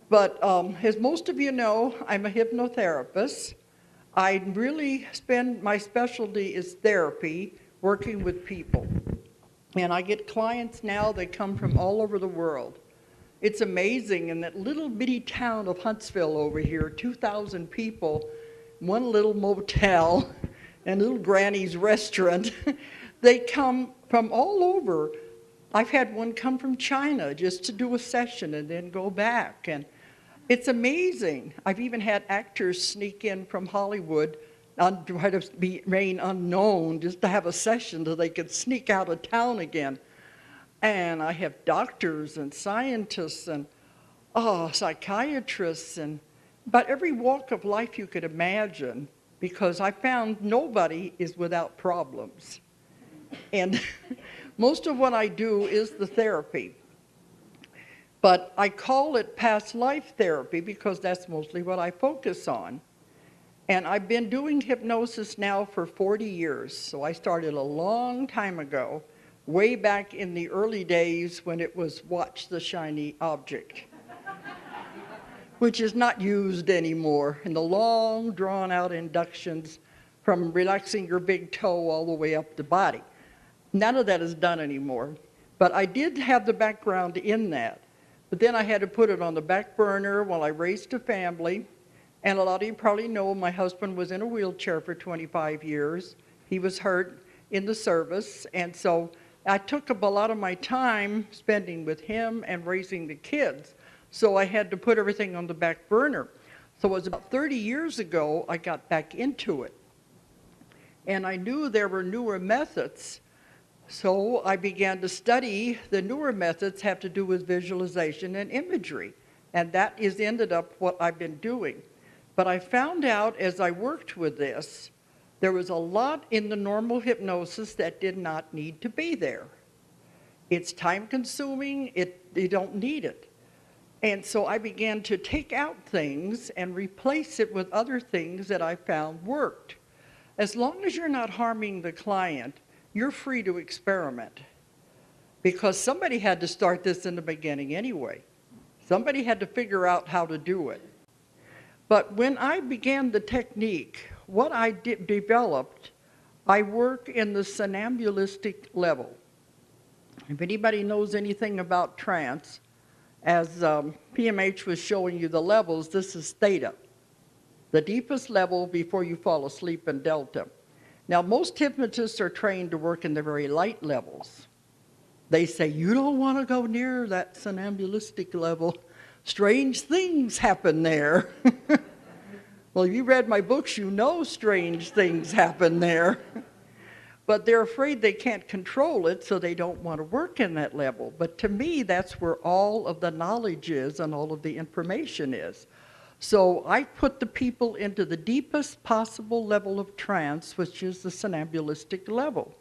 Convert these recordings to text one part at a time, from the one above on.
But as most of you know, I'm a hypnotherapist. I really my specialty is therapy, working with people. And I get clients now that come from all over the world. It's amazing, in that little bitty town of Huntsville over here, 2,000 people, one little motel, and little granny's restaurant, they come from all over. I've had one come from China just to do a session and then go back. And it's amazing. I've even had actors sneak in from Hollywood, try to remain unknown, just to have a session so they could sneak out of town again. And I have doctors and scientists and psychiatrists and about every walk of life you could imagine, because I found nobody is without problems. And most of what I do is the therapy. But I call it past life therapy because that's mostly what I focus on. And I've been doing hypnosis now for 40 years. So I started a long time ago, way back in the early days when it was watch the shiny object, which is not used anymore, in the long, drawn-out inductions from relaxing your big toe all the way up the body. None of that is done anymore. But I did have the background in that. But then I had to put it on the back burner while I raised a family. And a lot of you probably know my husband was in a wheelchair for 25 years. He was hurt in the service. And so I took up a lot of my time spending with him and raising the kids. So I had to put everything on the back burner. So it was about 30 years ago I got back into it. And I knew there were newer methods. So I began to study. The newer methods have to do with visualization and imagery. And that is ended up what I've been doing. But I found out as I worked with this, there was a lot in the normal hypnosis that did not need to be there. It's time consuming, you don't need it. And so I began to take out things and replace it with other things that I found worked. As long as you're not harming the client, you're free to experiment, because somebody had to start this in the beginning anyway. Somebody had to figure out how to do it. But when I began the technique, what I developed, I work in the somnambulistic level. If anybody knows anything about trance, as PMH was showing you the levels, this is theta, the deepest level before you fall asleep in delta. Now, most hypnotists are trained to work in the very light levels. They say, you don't want to go near that somnambulistic level. Strange things happen there. Well, if you read my books, you know strange things happen there. But they're afraid they can't control it, so they don't want to work in that level. But to me, that's where all of the knowledge is and all of the information is. So I put the people into the deepest possible level of trance, which is the somnambulistic level.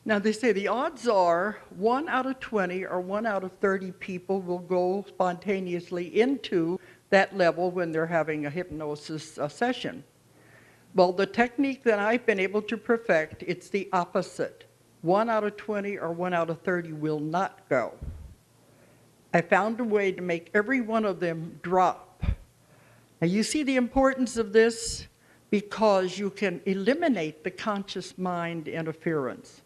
Now, they say the odds are 1 out of 20 or 1 out of 30 people will go spontaneously into that level when they're having a hypnosis session. Well, the technique that I've been able to perfect, it's the opposite. 1 out of 20 or 1 out of 30 will not go. I found a way to make every one of them drop. Now, you see the importance of this because you can eliminate the conscious mind interference.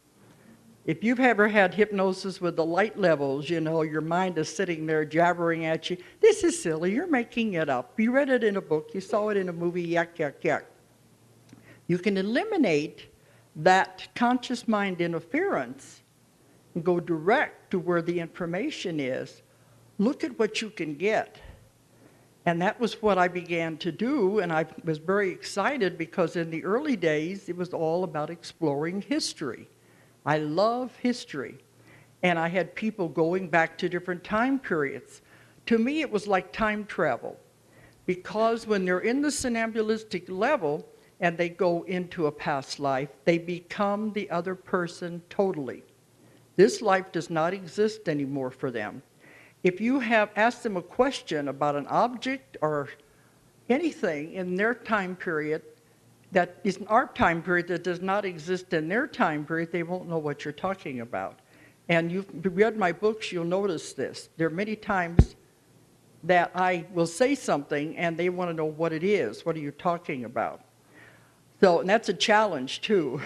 If you've ever had hypnosis with the light levels, you know, your mind is sitting there jabbering at you. This is silly, you're making it up. You read it in a book, you saw it in a movie, yak, yak, yak. You can eliminate that conscious mind interference and go direct to where the information is. Look at what you can get. And that was what I began to do, and I was very excited because in the early days, it was all about exploring history. I love history. And I had people going back to different time periods. To me, it was like time travel, because when they're in the somnambulistic level and they go into a past life, they become the other person totally. This life does not exist anymore for them. If you have asked them a question about an object or anything in their time period that is in our time period that does not exist in their time period, they won't know what you're talking about. And you've read my books, you'll notice this. There are many times that I will say something and they want to know what it is. What are you talking about? So, and that's a challenge too.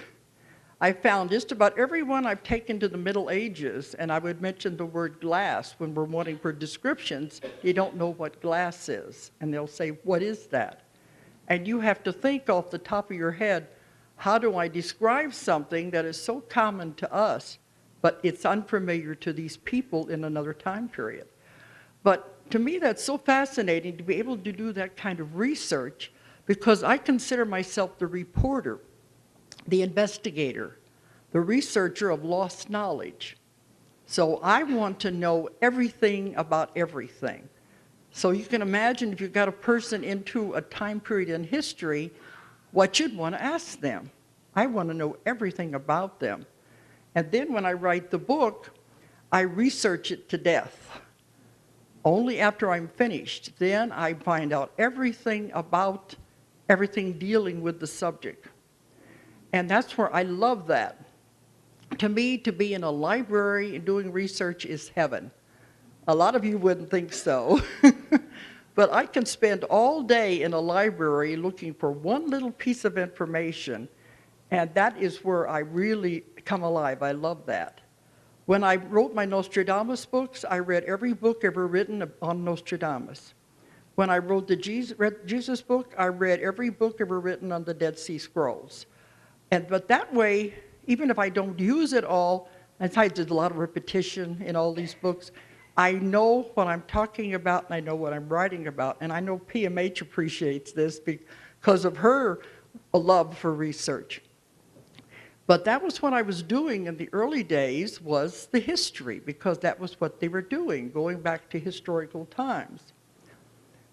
I found just about everyone I've taken to the Middle Ages, and I would mention the word glass when we're wanting for descriptions, you don't know what glass is. And they'll say, what is that? And you have to think off the top of your head, how do I describe something that is so common to us, but it's unfamiliar to these people in another time period? But to me, that's so fascinating to be able to do that kind of research, because I consider myself the reporter, the investigator, the researcher of lost knowledge. So I want to know everything about everything. So you can imagine if you've got a person into a time period in history, what you'd want to ask them. I want to know everything about them. And then when I write the book, I research it to death. Only after I'm finished, then I find out everything about everything dealing with the subject. And that's where I love that. To me, to be in a library and doing research is heaven. A lot of you wouldn't think so. But I can spend all day in a library looking for one little piece of information, and that is where I really come alive. I love that. When I wrote my Nostradamus books, I read every book ever written on Nostradamus. When I wrote the Jesus book, I read every book ever written on the Dead Sea Scrolls. But that way, even if I don't use it all, and there's a lot of repetition in all these books, I know what I'm talking about and I know what I'm writing about. And I know PMH appreciates this because of her love for research. But that was what I was doing in the early days, was the history, because that was what they were doing, going back to historical times.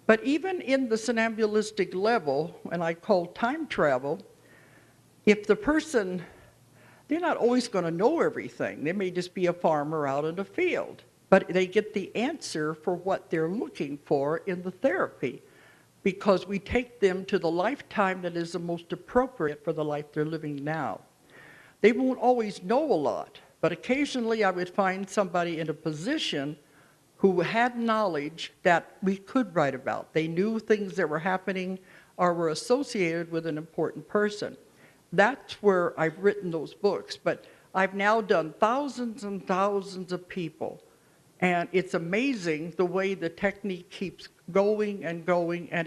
But even in the somnambulistic level, and I call time travel, if the person, they're not always going to know everything. They may just be a farmer out in a field, but they get the answer for what they're looking for in the therapy, because we take them to the lifetime that is the most appropriate for the life they're living now. They won't always know a lot, but occasionally I would find somebody in a position who had knowledge that we could write about. They knew things that were happening or were associated with an important person. That's where I've written those books, but I've now done thousands and thousands of people, and it's amazing the way the technique keeps going, and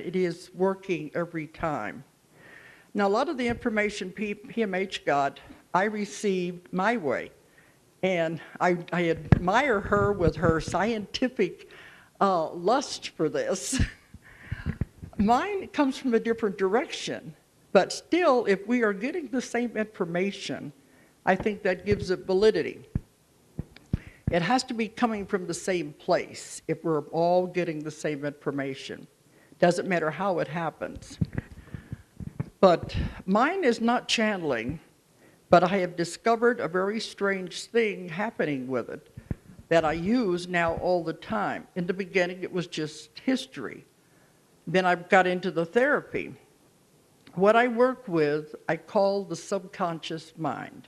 it is working every time. Now, a lot of the information PMH got, I received my way, and I admire her with her scientific lust for this. Mine comes from a different direction. But still, if we are getting the same information, I think that gives it validity. It has to be coming from the same place if we're all getting the same information. Doesn't matter how it happens. But mine is not channeling, but I have discovered a very strange thing happening with it that I use now all the time. In the beginning, it was just history. Then I got into the therapy. What I work with, I call the subconscious mind.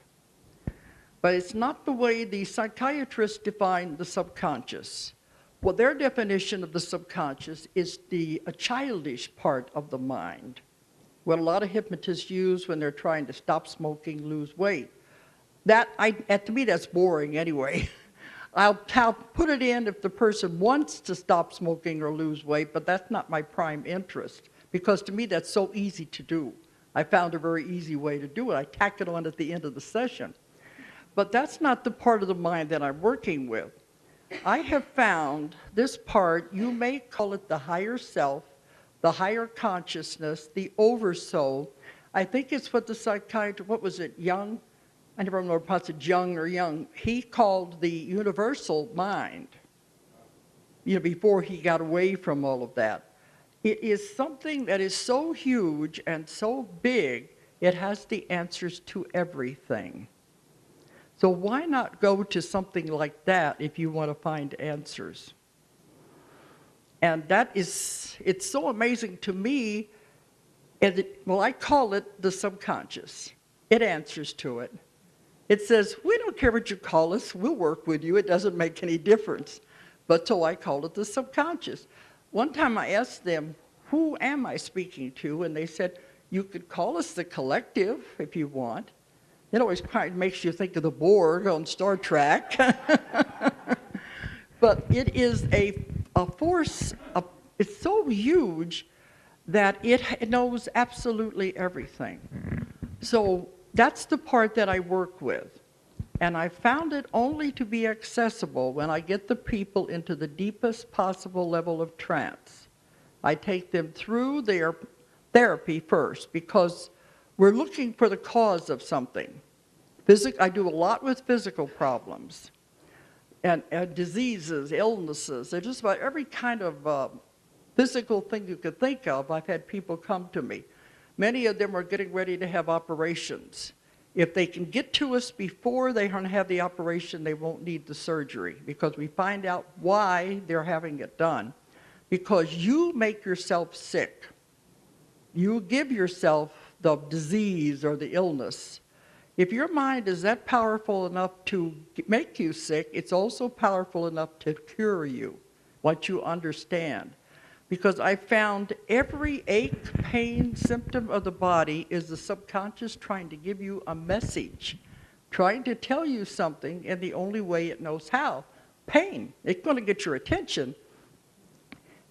But it's not the way the psychiatrists define the subconscious. Well, their definition of the subconscious is a childish part of the mind. What a lot of hypnotists use when they're trying to stop smoking, lose weight. To me, that's boring anyway. I'll put it in if the person wants to stop smoking or lose weight, but that's not my prime interest. Because to me, that's so easy to do. I found a very easy way to do it. I tack it on at the end of the session. But that's not the part of the mind that I'm working with. I have found this part, you may call it the higher self, the higher consciousness, the oversoul. I think it's what the psychiatrist, what was it, Jung? I never remember if it's Jung or Jung. He called the universal mind, before he got away from all of that. It is something that is so huge and so big, it has the answers to everything. So why not go to something like that if you want to find answers? And it's so amazing to me. I call it the subconscious. It answers to it. It says, we don't care what you call us, we'll work with you, it doesn't make any difference. But so I call it the subconscious. one time I asked them, who am I speaking to? And they said, you could call us the collective if you want. It always kind of makes you think of the Borg on Star Trek. But it is a force, it's so huge that it knows absolutely everything. So that's the part that I work with. And I found it only to be accessible when I get the people into the deepest possible level of trance. I take them through their therapy first because we're looking for the cause of something. I do a lot with physical problems and diseases, illnesses. They're just about every kind of physical thing you could think of. I've had people come to me. Many of them are getting ready to have operations. If they can get to us before they're going to have the operation, they won't need the surgery because we find out why they're having it done. Because you make yourself sick. You give yourself the disease or the illness. If your mind is that powerful enough to make you sick, it's also powerful enough to cure you, once you understand. Because I found every ache, pain, symptom of the body is the subconscious trying to give you a message, trying to tell you something in the only way it knows how. Pain, it's going to get your attention,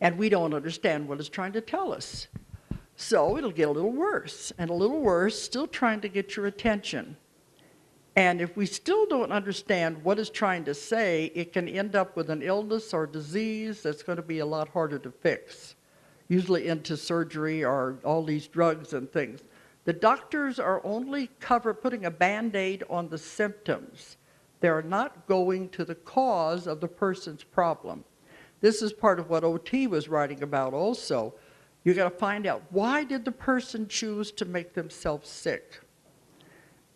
and we don't understand what it's trying to tell us. So it'll get a little worse, and a little worse, still trying to get your attention. And if we still don't understand what it's trying to say, it can end up with an illness or disease that's going to be a lot harder to fix, usually into surgery or all these drugs and things. The doctors are only putting a Band-Aid on the symptoms. They're not going to the cause of the person's problem. This is part of what OT was writing about also. You got to find out, why did the person choose to make themselves sick?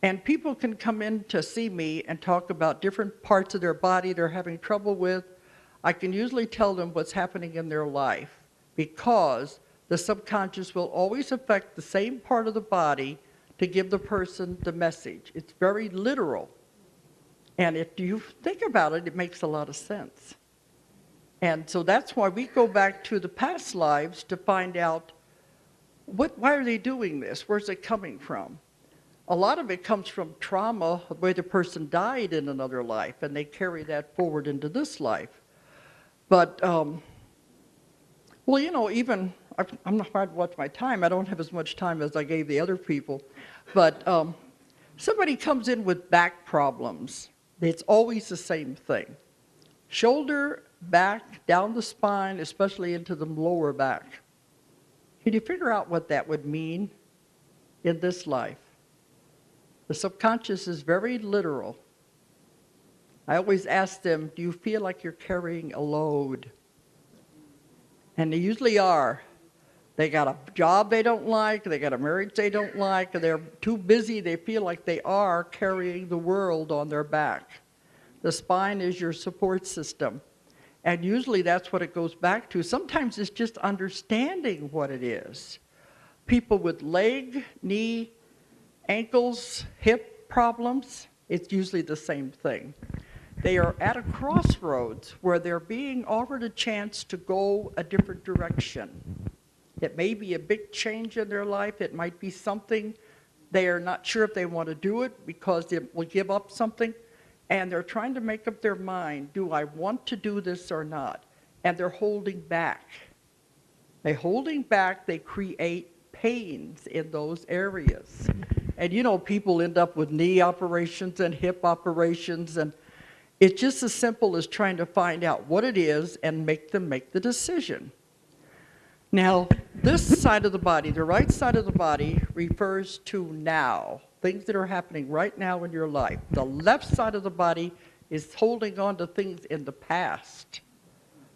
And people can come in to see me and talk about different parts of their body they're having trouble with. I can usually tell them what's happening in their life because the subconscious will always affect the same part of the body to give the person the message. It's very literal. And if you think about it, it makes a lot of sense. And so that's why we go back to the past lives to find out why are they doing this? Where's it coming from? A lot of it comes from trauma, where the person died in another life, and they carry that forward into this life. But, well, you know, even, I'm not trying to watch my time. I don't have as much time as I gave the other people. But somebody comes in with back problems. It's always the same thing. Shoulder, back, down the spine, especially into the lower back. Can you figure out what that would mean in this life? The subconscious is very literal. I always ask them, do you feel like you're carrying a load? And they usually are. They got a job they don't like, they got a marriage they don't like, they're too busy, they feel like they are carrying the world on their back. The spine is your support system. And usually that's what it goes back to. Sometimes it's just understanding what it is. People with leg, knee, ankles, hip problems, it's usually the same thing. They are at a crossroads where they're being offered a chance to go a different direction. It may be a big change in their life. It might be something they are not sure if they want to do it because it will give up something. And they're trying to make up their mind, do I want to do this or not? And they're holding back. By holding back, they create pains in those areas. And you know, people end up with knee operations and hip operations, and it's just as simple as trying to find out what it is and make them make the decision. Now, this side of the body, the right side of the body, refers to now, things that are happening right now in your life. The left side of the body is holding on to things in the past.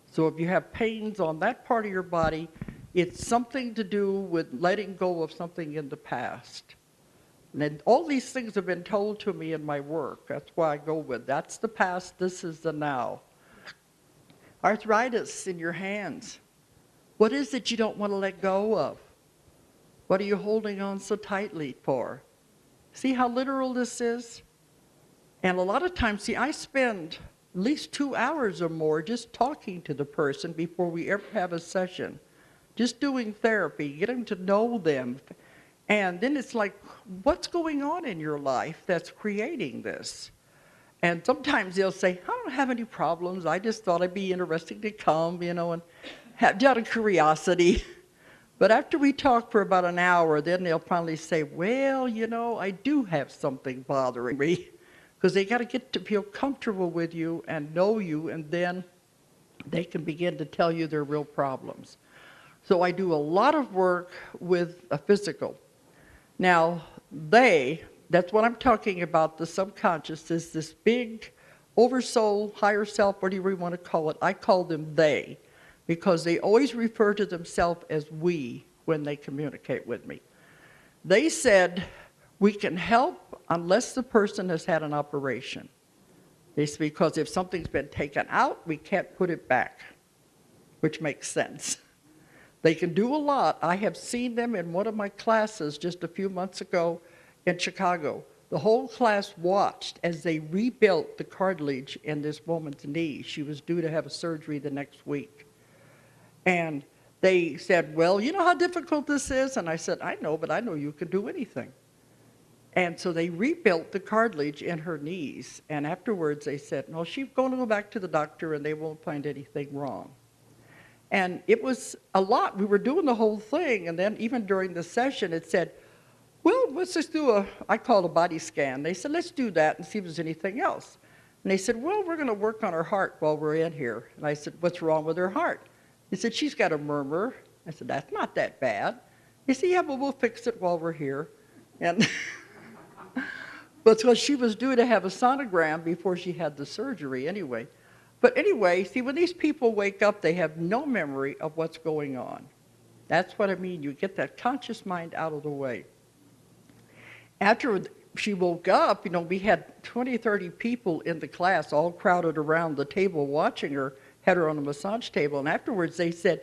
So if you have pains on that part of your body, it's something to do with letting go of something in the past. And all these things have been told to me in my work. That's why I go with, that's the past, this is the now. Arthritis in your hands. What is it you don't want to let go of? What are you holding on so tightly for? See how literal this is? And a lot of times, see, I spend at least 2 hours or more just talking to the person before we ever have a session. Just doing therapy, getting to know them. And then it's like, what's going on in your life that's creating this? And sometimes they'll say, I don't have any problems. I just thought it'd be interesting to come, and have out of curiosity. But after we talk for about an hour, then they'll finally say, well, I do have something bothering me. Because they got to get to feel comfortable with you and know you, and then they can begin to tell you their real problems. So I do a lot of work with a physical. Now, that's what I'm talking about. The subconscious is this big oversoul, higher self, whatever you want to call it. I call them they, because they always refer to themselves as we when they communicate with me. They said, we can help unless the person has had an operation. It's because if something's been taken out, we can't put it back, which makes sense. They can do a lot. I have seen them in one of my classes just a few months ago in Chicago. The whole class watched as they rebuilt the cartilage in this woman's knee. She was due to have a surgery the next week. And they said, well, you know how difficult this is? And I said, I know, but I know you can do anything. And so they rebuilt the cartilage in her knees. And afterwards they said, no, she's going to go back to the doctor and they won't find anything wrong. And it was a lot. We were doing the whole thing. And then even during the session, it said, well, let's just do I call it a body scan. They said, let's do that and see if there's anything else. And they said, well, we're going to work on her heart while we're in here. And I said, what's wrong with her heart? He said, she's got a murmur. I said, that's not that bad. He said, yeah, but we'll fix it while we're here. And but because she was due to have a sonogram before she had the surgery anyway. But anyway, see, when these people wake up, they have no memory of what's going on. That's what I mean. You get that conscious mind out of the way. After she woke up, we had 20, 30 people in the class all crowded around the table watching her, had her on a massage table. And afterwards they said,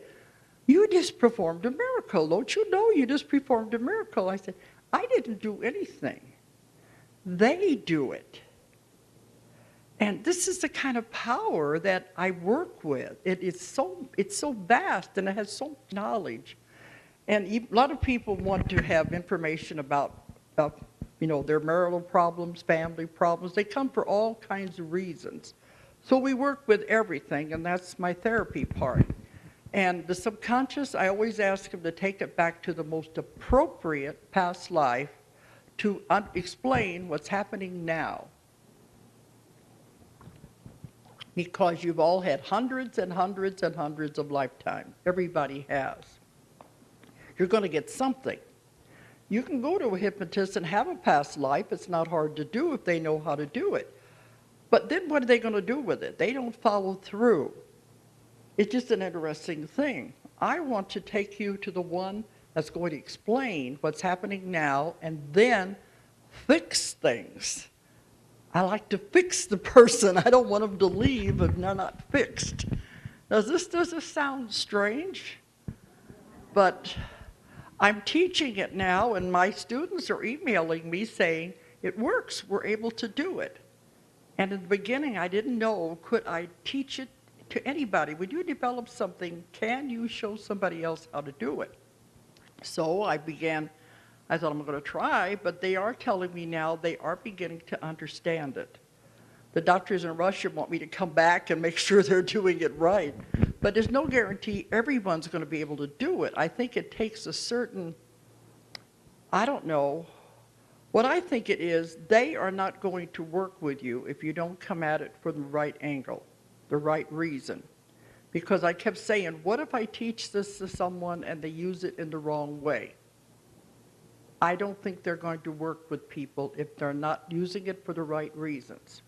you just performed a miracle. Don't you know you just performed a miracle? I said, I didn't do anything. They do it. And this is the kind of power that I work with. It's so vast and it has so much knowledge. And a lot of people want to have information about, their marital problems, family problems. They come for all kinds of reasons. So we work with everything, and that's my therapy part. And the subconscious, I always ask them to take it back to the most appropriate past life to explain what's happening now. Because you've all had hundreds and hundreds and hundreds of lifetimes. Everybody has. You're going to get something. You can go to a hypnotist and have a past life. It's not hard to do if they know how to do it. But then what are they going to do with it? They don't follow through. It's just an interesting thing. I want to take you to the one that's going to explain what's happening now and then fix things. I like to fix the person. I don't want them to leave if they're not fixed. Does this sound strange? But I'm teaching it now, and my students are emailing me saying, it works, we're able to do it. And in the beginning, I didn't know, could I teach it to anybody? When you develop something, can you show somebody else how to do it? So I thought I'm going to try, but they are telling me now they are beginning to understand it. The doctors in Russia want me to come back and make sure they're doing it right. But there's no guarantee everyone's going to be able to do it. I think it takes a certain, I don't know, what I think it is, they are not going to work with you if you don't come at it from the right angle, the right reason. Because I kept saying, what if I teach this to someone and they use it in the wrong way? I don't think they're going to work with people if they're not using it for the right reasons.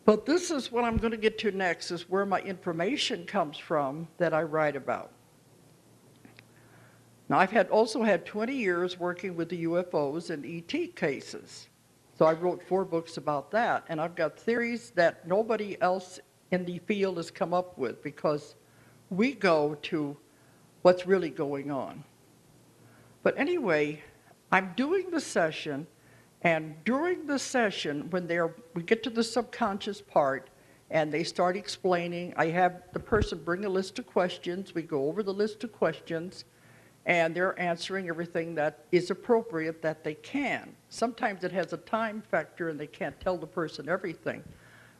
But this is what I'm going to get to next, is where my information comes from that I write about. Now, I've also had 20 years working with the UFOs and ET cases. So I wrote 4 books about that, and I've got theories that nobody else in the field has come up with, because we go to what's really going on. But anyway, I'm doing the session, and during the session, when we get to the subconscious part, and they start explaining. I have the person bring a list of questions. We go over the list of questions, and they're answering everything that is appropriate that they can. Sometimes it has a time factor and they can't tell the person everything.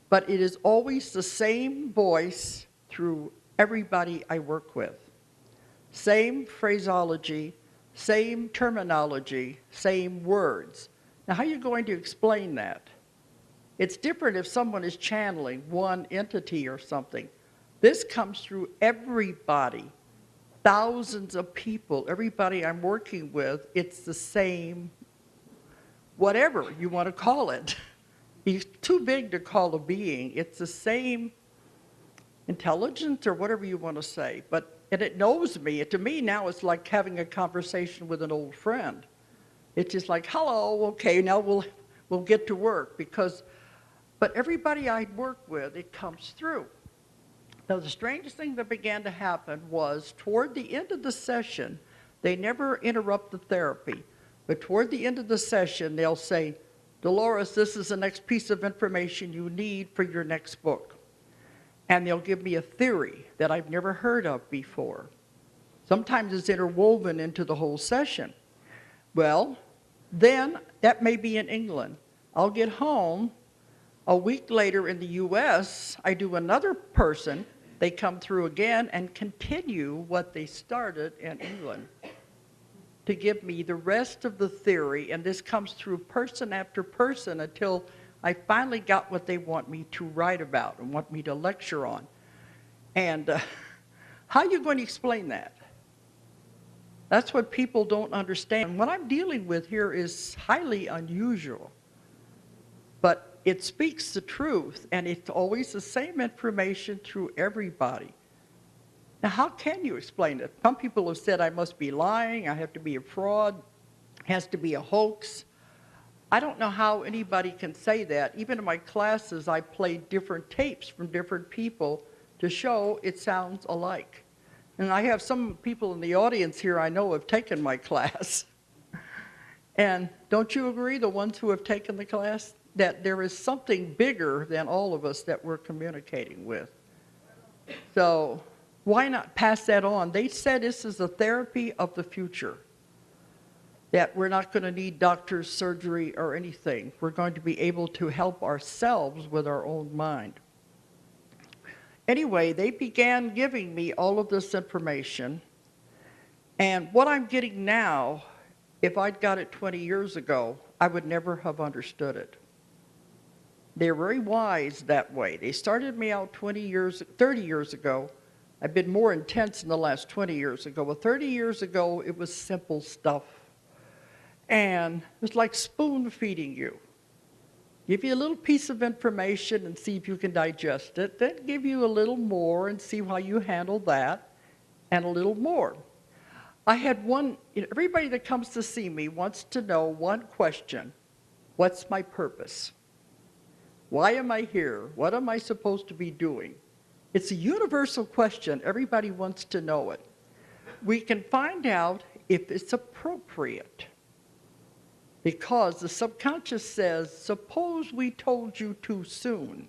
But it is always the same voice through everybody I work with. Same phraseology, same terminology, same words. Now, how are you going to explain that? It's different if someone is channeling one entity or something. This comes through everybody. Thousands of people, everybody I'm working with, it's the same, whatever you want to call it. He's too big to call a being. It's the same intelligence or whatever you want to say. And it knows me. To me now it's like having a conversation with an old friend. It's just like, hello, okay, now we'll get to work. But everybody I work with, it comes through. Now, the strangest thing that began to happen was toward the end of the session, they never interrupt the therapy, but toward the end of the session, they'll say, Dolores, this is the next piece of information you need for your next book. And they'll give me a theory that I've never heard of before. Sometimes it's interwoven into the whole session. Well, then that may be in England. I'll get home. A week later in the US, I do another person. They come through again and continue what they started in England to give me the rest of the theory, and this comes through person after person until I finally got what they want me to write about and want me to lecture on. And how are you going to explain that? That's what people don't understand. What I'm dealing with here is highly unusual, but it speaks the truth, and it's always the same information through everybody. Now, how can you explain it? Some people have said I must be lying, I have to be a fraud, it has to be a hoax. I don't know how anybody can say that. Even in my classes, I played different tapes from different people to show it sounds alike. And I have some people in the audience here I know have taken my class. And don't you agree, the ones who have taken the class, that there is something bigger than all of us that we're communicating with? So why not pass that on? They said this is a therapy of the future, that we're not going to need doctors, surgery, or anything. We're going to be able to help ourselves with our own mind. Anyway, they began giving me all of this information, and what I'm getting now, if I'd got it 20 years ago, I would never have understood it. They're very wise that way. They started me out 30 years ago. I've been more intense in the last 20 years ago. But 30 years ago, it was simple stuff. And it was like spoon feeding you. Give you a little piece of information and see if you can digest it. Then give you a little more and see how you handle that, and a little more. I had everybody that comes to see me wants to know one question: what's my purpose? Why am I here? What am I supposed to be doing? It's a universal question. Everybody wants to know it. We can find out if it's appropriate, because the subconscious says, suppose we told you too soon.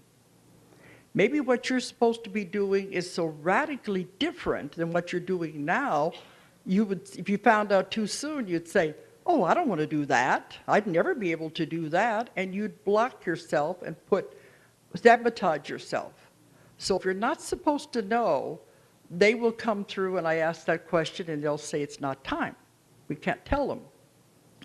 Maybe what you're supposed to be doing is so radically different than what you're doing now. If you found out too soon, you'd say, oh, I don't want to do that. I'd never be able to do that. And you'd block yourself and sabotage yourself. So if you're not supposed to know, they will come through, and I ask that question, and they'll say it's not time. We can't tell them.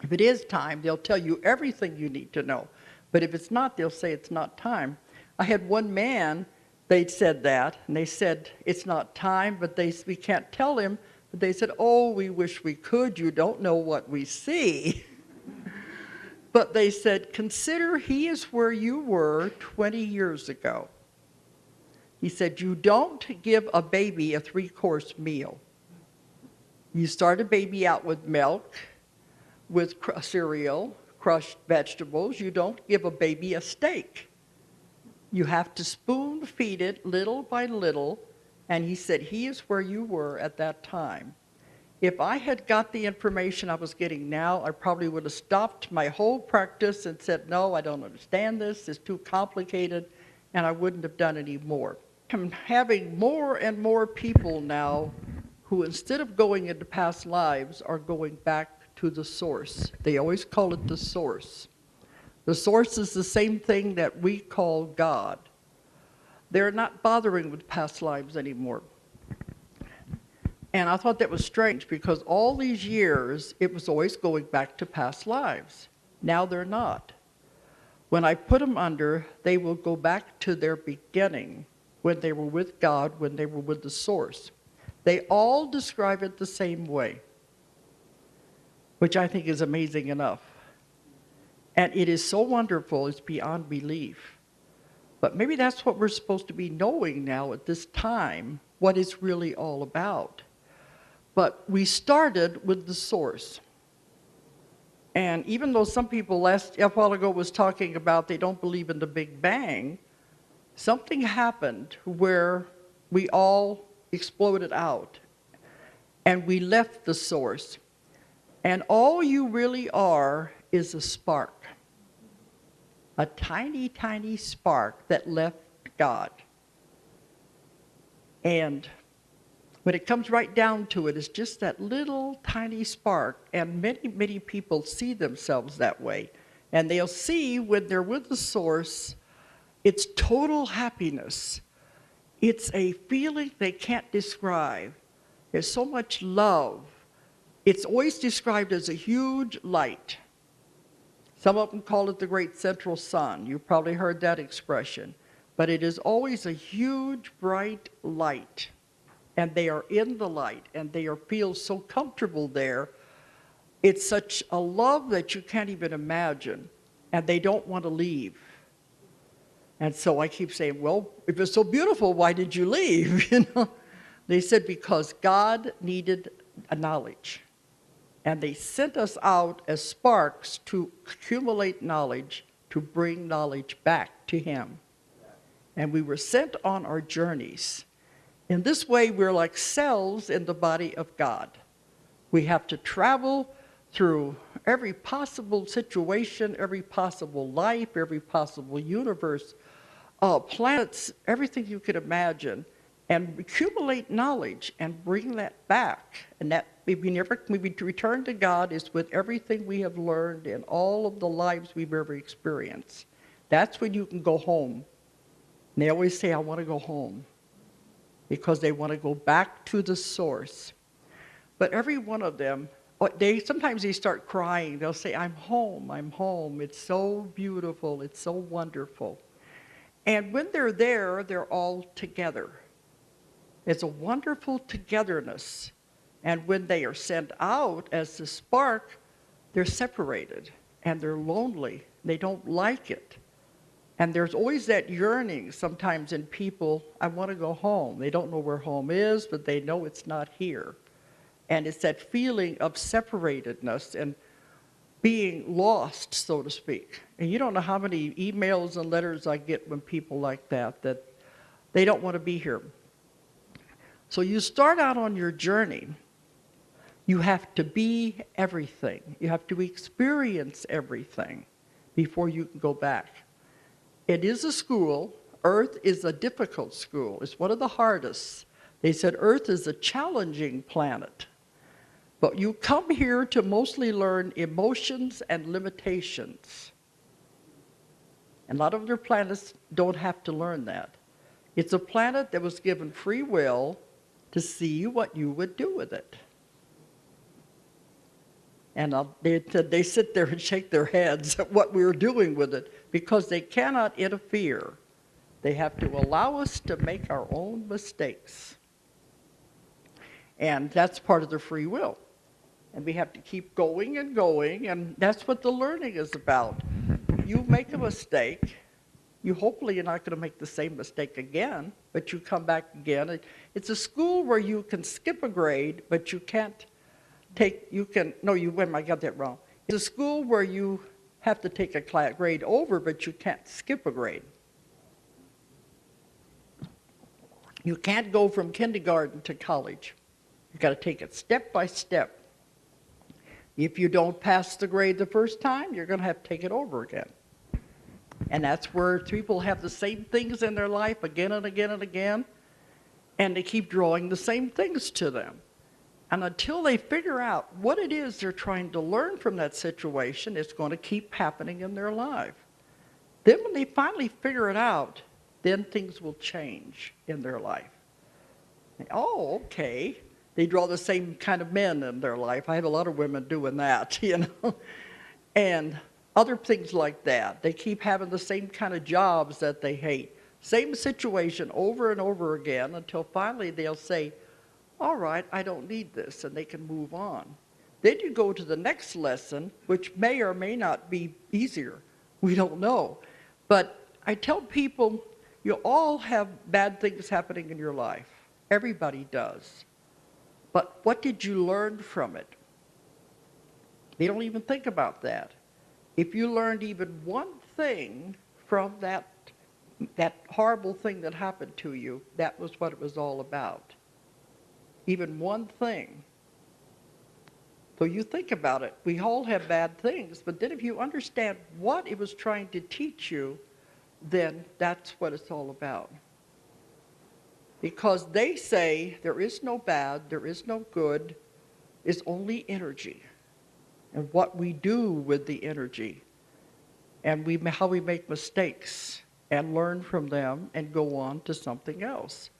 If it is time, they'll tell you everything you need to know. But if it's not, they'll say it's not time. I had one man, they said that, and they said it's not time, but we can't tell him. But they said, oh, we wish we could. You don't know what we see. But they said, consider he is where you were 20 years ago. He said, you don't give a baby a 3-course meal. You start a baby out with milk, with cereal, crushed vegetables. You don't give a baby a steak. You have to spoon feed it little by little. And he said, he is where you were at that time. If I had got the information I was getting now, I probably would have stopped my whole practice and said, no, I don't understand this. It's too complicated. and I wouldn't have done any more. I'm having more and more people now who, instead of going into past lives, are going back to the source. They always call it the source. The source is the same thing that we call God. They're not bothering with past lives anymore. And I thought that was strange because all these years, it was always going back to past lives. Now they're not. When I put them under, they will go back to their beginning, when they were with God, when they were with the source. They all describe it the same way, which I think is amazing enough. And it is so wonderful, it's beyond belief. But maybe that's what we're supposed to be knowing now at this time, what it's really all about. But we started with the source. And even though some people a while ago was talking about they don't believe in the Big Bang, something happened where we all exploded out and we left the source. And all you really are is a spark. A tiny, tiny spark that left God. And when it comes right down to it, it's just that little tiny spark. And many, many people see themselves that way. And they'll see when they're with the source, it's total happiness. It's a feeling they can't describe. There's so much love. It's always described as a huge light. Some of them call it the great central sun. You've probably heard that expression. But it is always a huge, bright light. And they are in the light, and they feel so comfortable there. It's such a love that you can't even imagine. And they don't want to leave. And so I keep saying, well, if it's so beautiful, why did you leave? You know? They said, because God needed a knowledge. And they sent us out as sparks to accumulate knowledge, to bring knowledge back to Him. And we were sent on our journeys. In this way, we're like cells in the body of God. We have to travel through every possible situation, every possible life, every possible universe, planets, everything you could imagine, and accumulate knowledge and bring that back. And that when we return to God is with everything we have learned in all of the lives we've ever experienced. That's when you can go home. And they always say, I want to go home, because they want to go back to the source. But every one of them, sometimes they start crying. They'll say, I'm home. It's so beautiful. It's so wonderful. And when they're there, they're all together. It's a wonderful togetherness. And when they are sent out as the spark, they're separated and they're lonely. They don't like it. And there's always that yearning sometimes in people, I want to go home. They don't know where home is, but they know it's not here. And it's that feeling of separatedness and being lost, so to speak. And you don't know how many emails and letters I get from people like that they don't want to be here. So you start out on your journey. You have to be everything. You have to experience everything before you can go back. It is a school. Earth is a difficult school. It's one of the hardest. They said Earth is a challenging planet. But you come here to mostly learn emotions and limitations. And a lot of other planets don't have to learn that. It's a planet that was given free will to see what you would do with it. And they sit there and shake their heads at what we're doing with it, because they cannot interfere. They have to allow us to make our own mistakes. And that's part of the free will. And we have to keep going and going, and that's what the learning is about. You make a mistake, hopefully you're not going to make the same mistake again, but you come back again. It's a school where you can skip a grade, but you can't I got that wrong. It's a school where you have to take a grade over, but you can't skip a grade. You can't go from kindergarten to college. You've got to take it step by step. If you don't pass the grade the first time, you're going to have to take it over again. And that's where people have the same things in their life again and again and again, and they keep drawing the same things to them. And until they figure out what it is they're trying to learn from that situation, it's going to keep happening in their life. Then when they finally figure it out, then things will change in their life. Oh, okay. They draw the same kind of men in their life. I have a lot of women doing that, and other things like that. They keep having the same kind of jobs that they hate. Same situation over and over again until finally they'll say, all right, I don't need this, and they can move on. Then you go to the next lesson, which may or may not be easier. We don't know. But I tell people, you all have bad things happening in your life. Everybody does. But what did you learn from it? They don't even think about that. If you learned even one thing from that horrible thing that happened to you, that was what it was all about. Even one thing. So you think about it. We all have bad things, but then if you understand what it was trying to teach you, then that's what it's all about. Because they say there is no bad, there is no good, it's only energy. And what we do with the energy, and how we make mistakes and learn from them and go on to something else.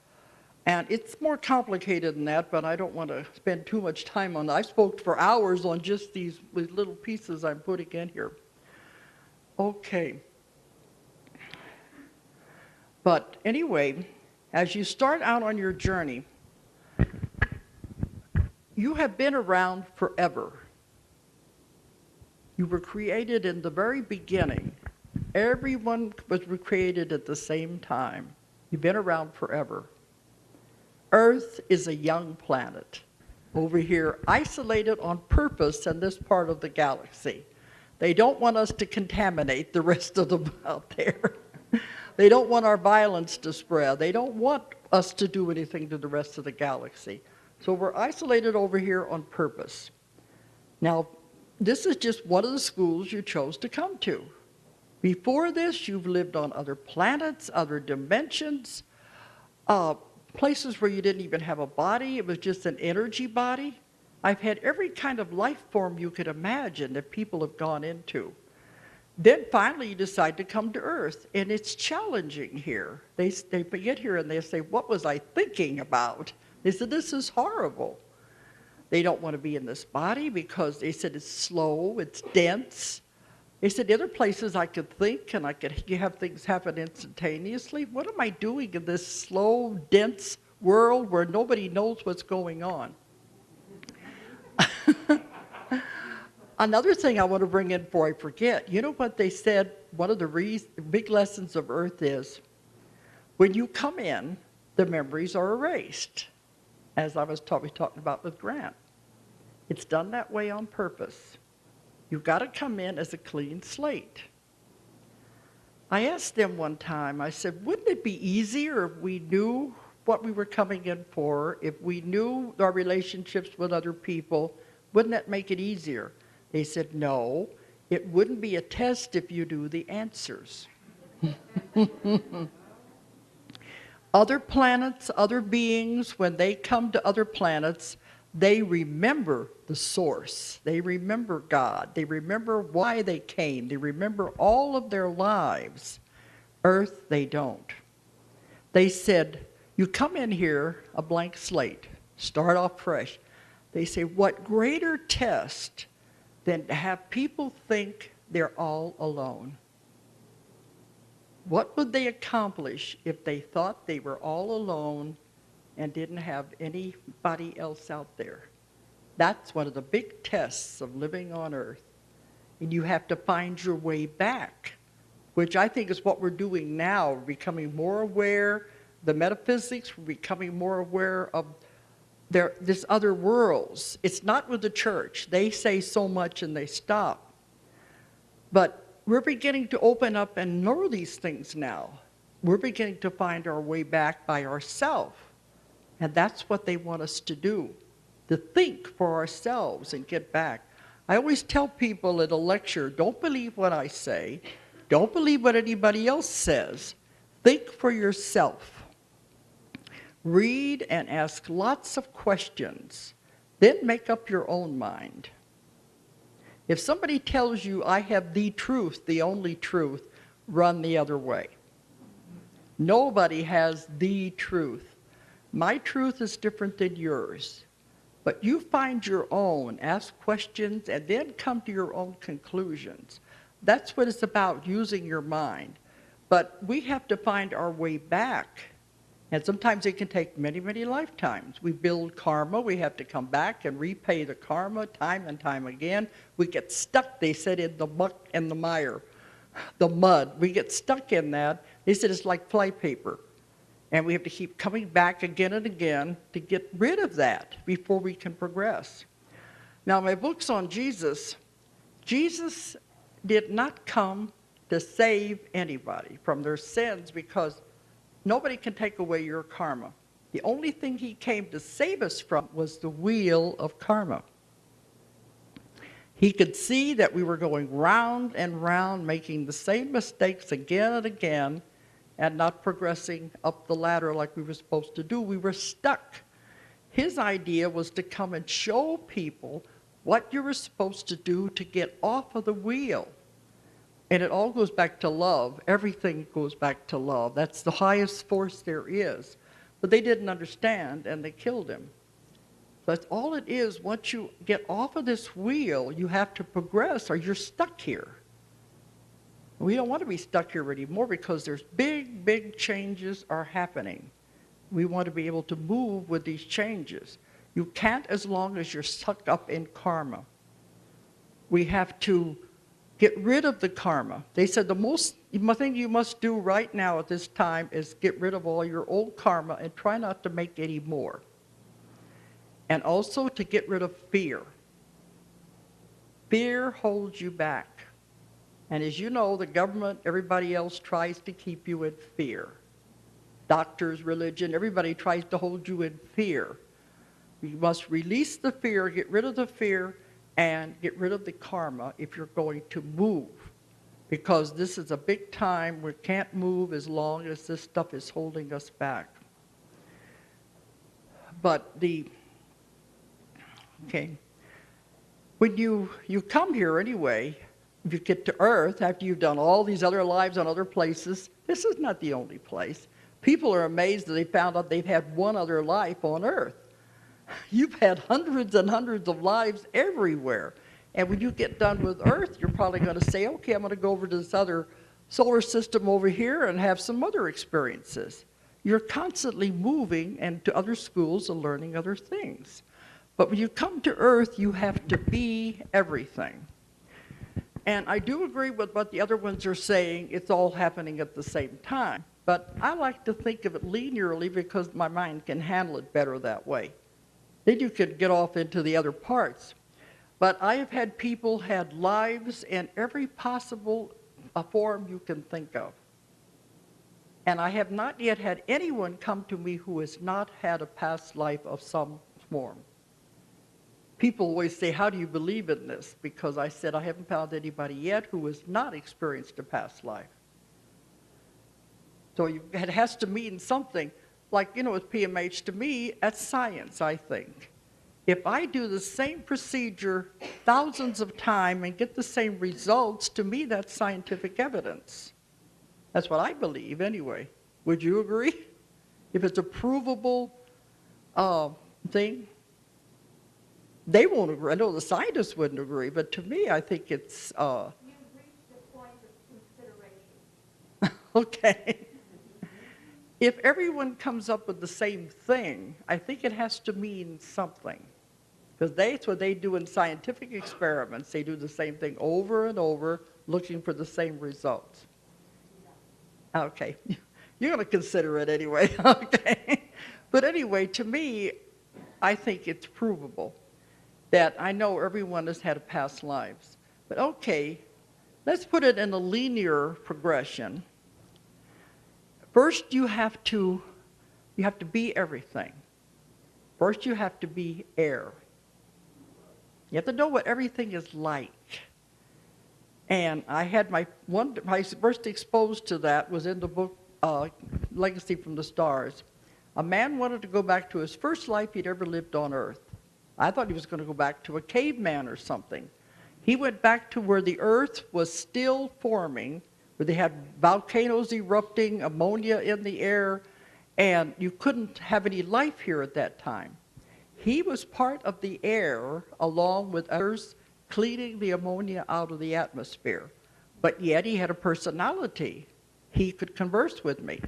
And it's more complicated than that, but I don't want to spend too much time on that. I spoke for hours on just these little pieces I'm putting in here. Okay. But anyway, as you start out on your journey, you have been around forever. You were created in the very beginning. Everyone was created at the same time. You've been around forever. Earth is a young planet over here, isolated on purpose in this part of the galaxy. They don't want us to contaminate the rest of them out there. They don't want our violence to spread. They don't want us to do anything to the rest of the galaxy. So we're isolated over here on purpose. Now, this is just one of the schools you chose to come to. Before this, you've lived on other planets, other dimensions, places where you didn't even have a body. It was just an energy body. I've had every kind of life form you could imagine that people have gone into. Then finally you decide to come to Earth, and it's challenging here. They get here and they say, what was I thinking about? They said, this is horrible. They don't want to be in this body because they said it's slow, it's dense. They said, other places I could think and you have things happen instantaneously. What am I doing in this slow, dense world where nobody knows what's going on? Another thing I want to bring in before I forget, you know what they said, one of the big lessons of Earth is, when you come in, the memories are erased, as I was talking about with Grant. It's done that way on purpose. You've got to come in as a clean slate. I asked them one time, I said, wouldn't it be easier if we knew what we were coming in for, if we knew our relationships with other people, wouldn't that make it easier? They said, no, it wouldn't be a test if you knew the answers. Other planets, other beings, when they come to other planets, they remember the source. They remember God. They remember why they came. They remember all of their lives. Earth, they don't. They said, you come in here, a blank slate, start off fresh. They say, what greater test than to have people think they're all alone? What would they accomplish if they thought they were all alone and didn't have anybody else out there? That's one of the big tests of living on Earth. And you have to find your way back, which I think is what we're doing now. We're becoming more aware, the metaphysics, we're becoming more aware of this other worlds. It's not with the church. They say so much and they stop. But we're beginning to open up and know these things now. We're beginning to find our way back by ourselves. And that's what they want us to do, to think for ourselves and get back. I always tell people at a lecture, don't believe what I say, Don't believe what anybody else says. Think for yourself. Read and ask lots of questions. Then make up your own mind. If somebody tells you, I have the truth, the only truth, run the other way. Nobody has the truth. My truth is different than yours. But you find your own, ask questions, and then come to your own conclusions. That's what it's about, using your mind. But we have to find our way back. And sometimes it can take many, many lifetimes. We build karma. We have to come back and repay the karma time and time again. We get stuck, they said, in the muck and the mire, the mud. We get stuck in that. They said it's like flypaper. And we have to keep coming back again and again to get rid of that before we can progress. Now, my book's on Jesus. Jesus did not come to save anybody from their sins, because nobody can take away your karma. The only thing he came to save us from was the wheel of karma. He could see that we were going round and round, making the same mistakes again and again, and not progressing up the ladder like we were supposed to do. We were stuck. His idea was to come and show people what you were supposed to do to get off of the wheel. And it all goes back to love. Everything goes back to love. That's the highest force there is. But they didn't understand, and they killed him. That's all it is. Once you get off of this wheel, you have to progress, or you're stuck here. We don't want to be stuck here anymore, because there's big, big changes are happening. We want to be able to move with these changes. You can't as long as you're stuck up in karma. We have to get rid of the karma. They said the thing you must do right now at this time is get rid of all your old karma and try not to make any more. And also to get rid of fear. Fear holds you back. And as you know, the government, everybody else tries to keep you in fear. Doctors, religion, everybody tries to hold you in fear. You must release the fear, get rid of the fear, and get rid of the karma if you're going to move. Because this is a big time. We can't move as long as this stuff is holding us back. But when you come here anyway, if you get to Earth, after you've done all these other lives on other places, this is not the only place. People are amazed that they found out they've had one other life on Earth. You've had hundreds and hundreds of lives everywhere. And when you get done with Earth, you're probably going to say, okay, I'm going to go over to this other solar system over here and have some other experiences. You're constantly moving and to other schools and learning other things. But when you come to Earth, you have to be everything. And I do agree with what the other ones are saying. It's all happening at the same time. But I like to think of it linearly, because my mind can handle it better that way. Then you could get off into the other parts. But I have had people had lives in every possible form you can think of. And I have not yet had anyone come to me who has not had a past life of some form. People always say, how do you believe in this? Because I said I haven't found anybody yet who has not experienced a past life. So it has to mean something. Like, with PMH, to me, that's science, I think. If I do the same procedure thousands of times and get the same results, to me, that's scientific evidence. That's what I believe, anyway. Would you agree? If it's a provable thing, they won't agree. I know the scientists wouldn't agree, but to me, I think it's... You've reached a point of consideration. Okay. If everyone comes up with the same thing, I think it has to mean something. Because that's what they do in scientific experiments. They do the same thing over and over, looking for the same results. Okay. You're going to consider it anyway. Okay. But anyway, to me, I think it's provable that I know everyone has had a past lives. But okay, let's put it in a linear progression. First, you have to be everything. First, you have to be air. You have to know what everything is like. And I had my first exposed to that was in the book Legacy from the Stars. A man wanted to go back to his first life he'd ever lived on Earth. I thought he was going to go back to a caveman or something. He went back to where the Earth was still forming, where they had volcanoes erupting, ammonia in the air, and you couldn't have any life here at that time. He was part of the air along with others cleaning the ammonia out of the atmosphere. But yet he had a personality. He could converse with me.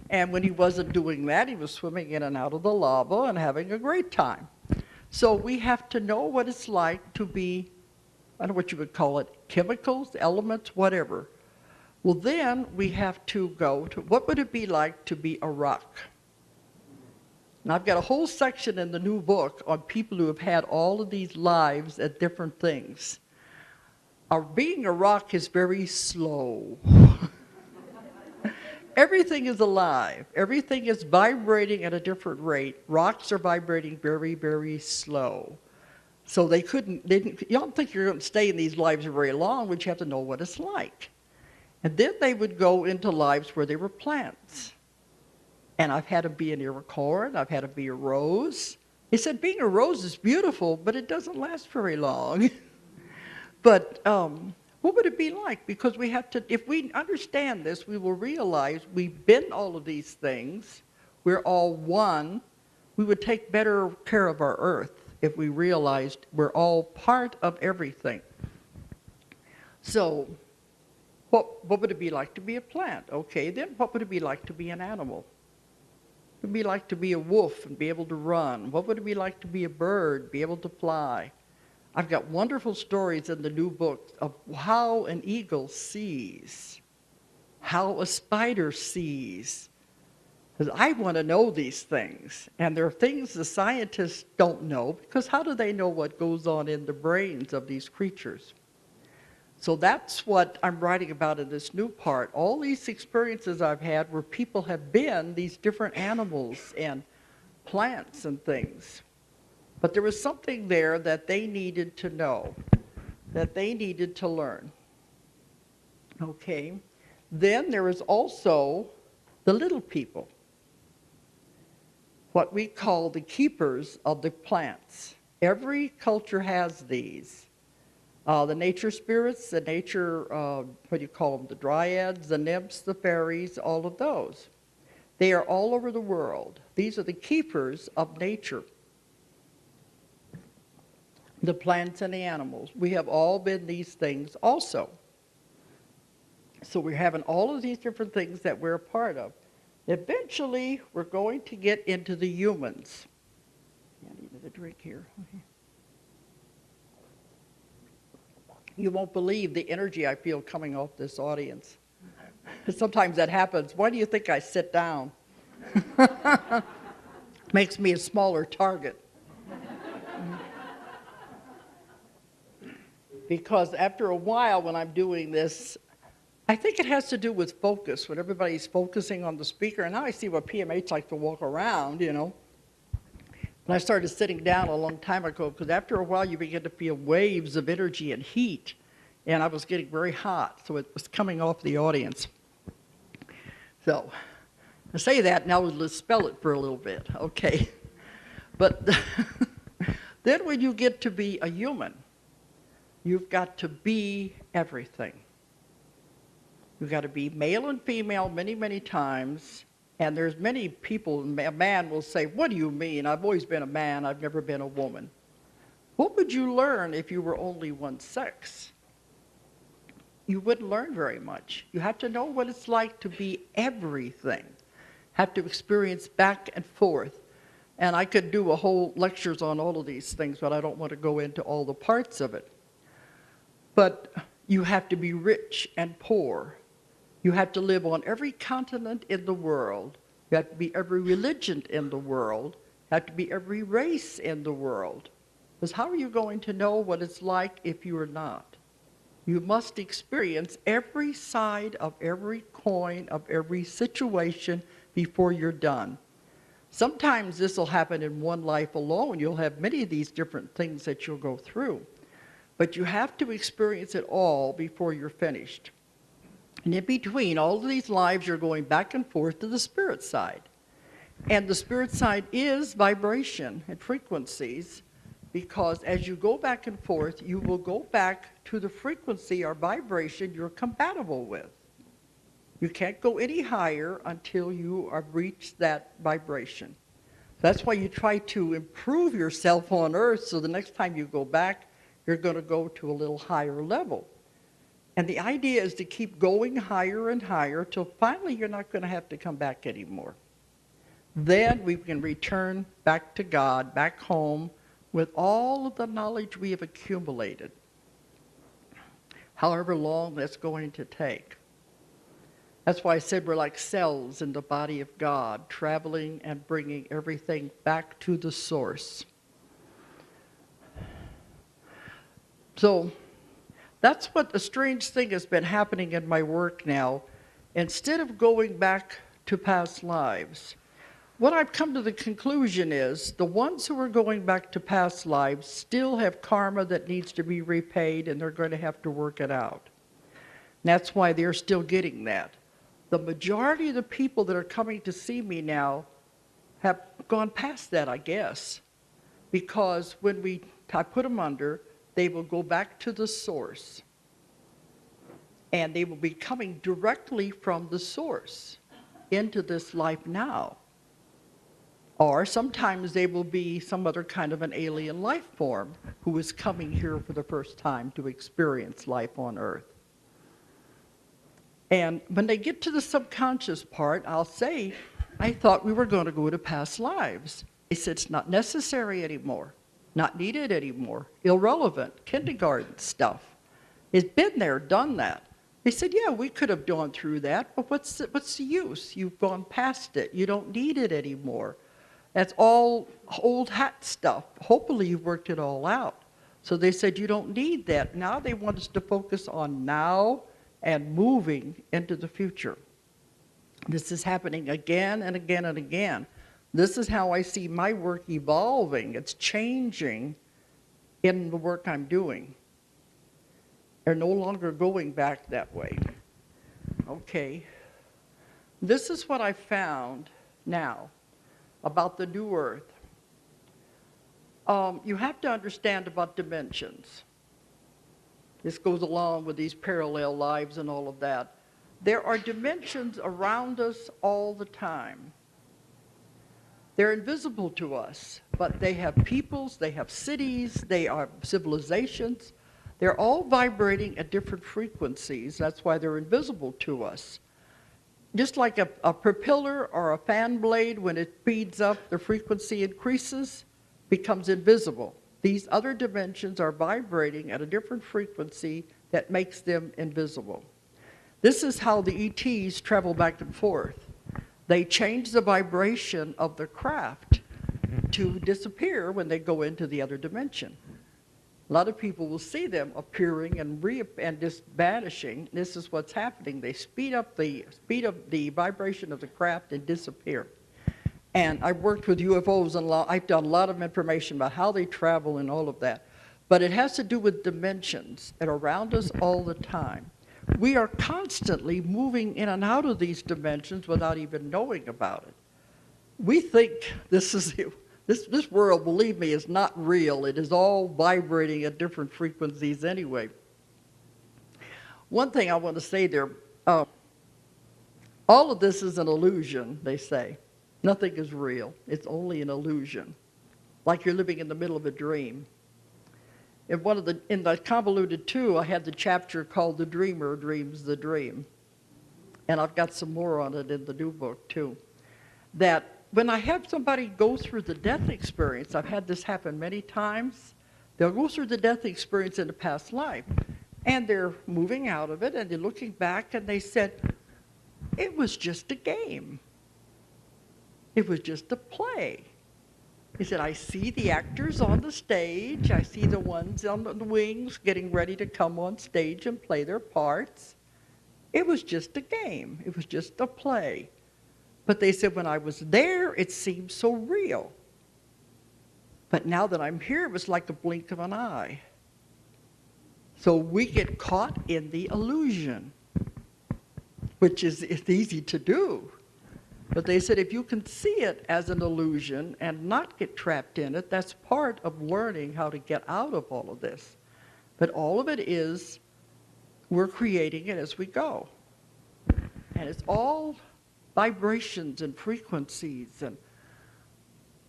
And when he wasn't doing that, he was swimming in and out of the lava and having a great time. So we have to know what it's like to be, I don't know what you would call it, chemicals, elements, whatever. Well, then we have to go to, what would it be like to be a rock? And I've got a whole section in the new book on people who have had all of these lives at different things. Being a rock is very slow. Everything is alive. Everything is vibrating at a different rate. Rocks are vibrating very, very slow. So you don't think you're going to stay in these lives very long, but you have to know what it's like. And then they would go into lives where they were plants. And I've had to be an Iroquois, I've had to be a rose. He said, being a rose is beautiful, but it doesn't last very long. But what would it be like? Because we have to, if we understand this, we will realize we've been all of these things. We're all one. We would take better care of our earth if we realized we're all part of everything. So what would it be like to be a plant? Okay, then what would it be like to be an animal? What would it be like to be a wolf and be able to run? What would it be like to be a bird, be able to fly? I've got wonderful stories in the new book of how an eagle sees, how a spider sees. Because I want to know these things. And there are things the scientists don't know, because how do they know what goes on in the brains of these creatures? So that's what I'm writing about in this new part. All these experiences I've had where people have been these different animals and plants and things. But there was something there that they needed to know, that they needed to learn. Okay. Then there is also the little people, what we call the keepers of the plants. Every culture has these. The nature spirits, the nature, what do you call them, the dryads, the nymphs, the fairies, all of those. They are all over the world. These are the keepers of nature. The plants and the animals. We have all been these things also. So we're having all of these different things that we're a part of. Eventually, we're going to get into the humans. I need another drink here. Okay. You won't believe the energy I feel coming off this audience. Sometimes that happens. Why do you think I sit down? Makes me a smaller target. Because after a while when I'm doing this, I think it has to do with focus, when everybody's focusing on the speaker. And now I see what PMHs like to walk around, you know. And I started sitting down a long time ago, because after a while you begin to feel waves of energy and heat. And I was getting very hot, so it was coming off the audience. So I say that, now let's spell it for a little bit, okay. But then when you get to be a human, you've got to be everything. You've got to be male and female many, many times. And there's many people, a man will say, what do you mean? I've always been a man, I've never been a woman. What would you learn if you were only one sex? You wouldn't learn very much. You have to know what it's like to be everything. Have to experience back and forth. And I could do a whole lectures on all of these things, but I don't want to go into all the parts of it. But you have to be rich and poor. You have to live on every continent in the world. You have to be every religion in the world. You have to be every race in the world. Because how are you going to know what it's like if you are not? You must experience every side of every coin, of every situation before you're done. Sometimes this will happen in one life alone. You'll have many of these different things that you'll go through. But you have to experience it all before you're finished. And in between all of these lives, you're going back and forth to the spirit side. And the spirit side is vibration and frequencies, because as you go back and forth, you will go back to the frequency or vibration you're compatible with. You can't go any higher until you have reached that vibration. That's why you try to improve yourself on earth, so the next time you go back, you're going to go to a little higher level. And the idea is to keep going higher and higher till finally you're not going to have to come back anymore. Then we can return back to God, back home, with all of the knowledge we have accumulated, however long that's going to take. That's why I said we're like cells in the body of God, traveling and bringing everything back to the source. So that's what a strange thing has been happening in my work now. Instead of going back to past lives, what I've come to the conclusion is the ones who are going back to past lives still have karma that needs to be repaid, and they're going to have to work it out. And that's why they're still getting that. The majority of the people that are coming to see me now have gone past that, I guess, because when I put them under, they will go back to the source, and they will be coming directly from the source into this life now. Or sometimes they will be some other kind of an alien life form who is coming here for the first time to experience life on earth. And when they get to the subconscious part, I'll say, I thought we were going to go to past lives. They said it's not necessary anymore, not needed anymore, irrelevant, kindergarten stuff. It's been there, done that. They said, yeah, we could have gone through that, but what's the use? You've gone past it. You don't need it anymore. That's all old hat stuff. Hopefully you've worked it all out. So they said, you don't need that. Now they want us to focus on now and moving into the future. This is happening again and again and again. This is how I see my work evolving. It's changing in the work I'm doing. They're no longer going back that way. Okay. This is what I found now about the new earth. You have to understand about dimensions. This goes along with these parallel lives and all of that. There are dimensions around us all the time. They're invisible to us, but they have peoples, they have cities, they are civilizations. They're all vibrating at different frequencies. That's why they're invisible to us. Just like a propeller or a fan blade, when it speeds up, the frequency increases, becomes invisible. These other dimensions are vibrating at a different frequency that makes them invisible. This is how the ETs travel back and forth. They change the vibration of the craft to disappear when they go into the other dimension. A lot of people will see them appearing and just vanishing. This is what's happening. They speed up the vibration of the craft and disappear. And I've worked with UFOs and I've done a lot of information about how they travel and all of that. But it has to do with dimensions that are around us all the time. We are constantly moving in and out of these dimensions without even knowing about it. We think this world, believe me, is not real. It is all vibrating at different frequencies anyway. One thing I want to say there, all of this is an illusion, they say. Nothing is real. It's only an illusion, like you're living in the middle of a dream. In the Convoluted 2, I had the chapter called The Dreamer Dreams the Dream. And I've got some more on it in the new book, too. That when I have somebody go through the death experience, I've had this happen many times, they'll go through the death experience in a past life, and they're moving out of it, and they're looking back, and they said, it was just a game. It was just a play. He said, I see the actors on the stage. I see the ones on the wings getting ready to come on stage and play their parts. It was just a game. It was just a play. But they said, when I was there, it seemed so real. But now that I'm here, it was like a blink of an eye. So we get caught in the illusion, which is it's easy to do. But they said if you can see it as an illusion and not get trapped in it, that's part of learning how to get out of all of this. But all of it is we're creating it as we go. And it's all vibrations and frequencies, and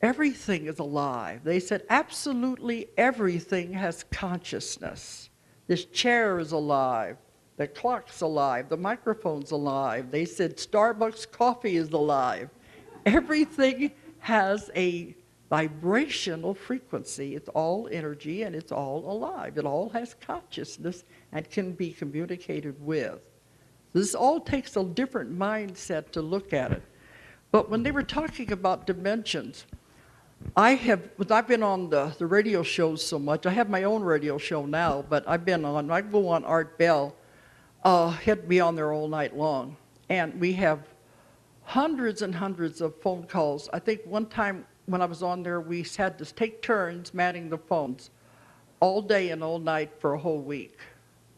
everything is alive. They said absolutely everything has consciousness. This chair is alive. The clock's alive. The microphone's alive. They said Starbucks coffee is alive. Everything has a vibrational frequency. It's all energy and it's all alive. It all has consciousness and can be communicated with. This all takes a different mindset to look at it. But when they were talking about dimensions, I've been on the radio shows so much. I have my own radio show now, but I go on Art Bell. He'd be on there all night long. And we have hundreds and hundreds of phone calls. I think one time when I was on there, we had to take turns manning the phones all day and all night for a whole week.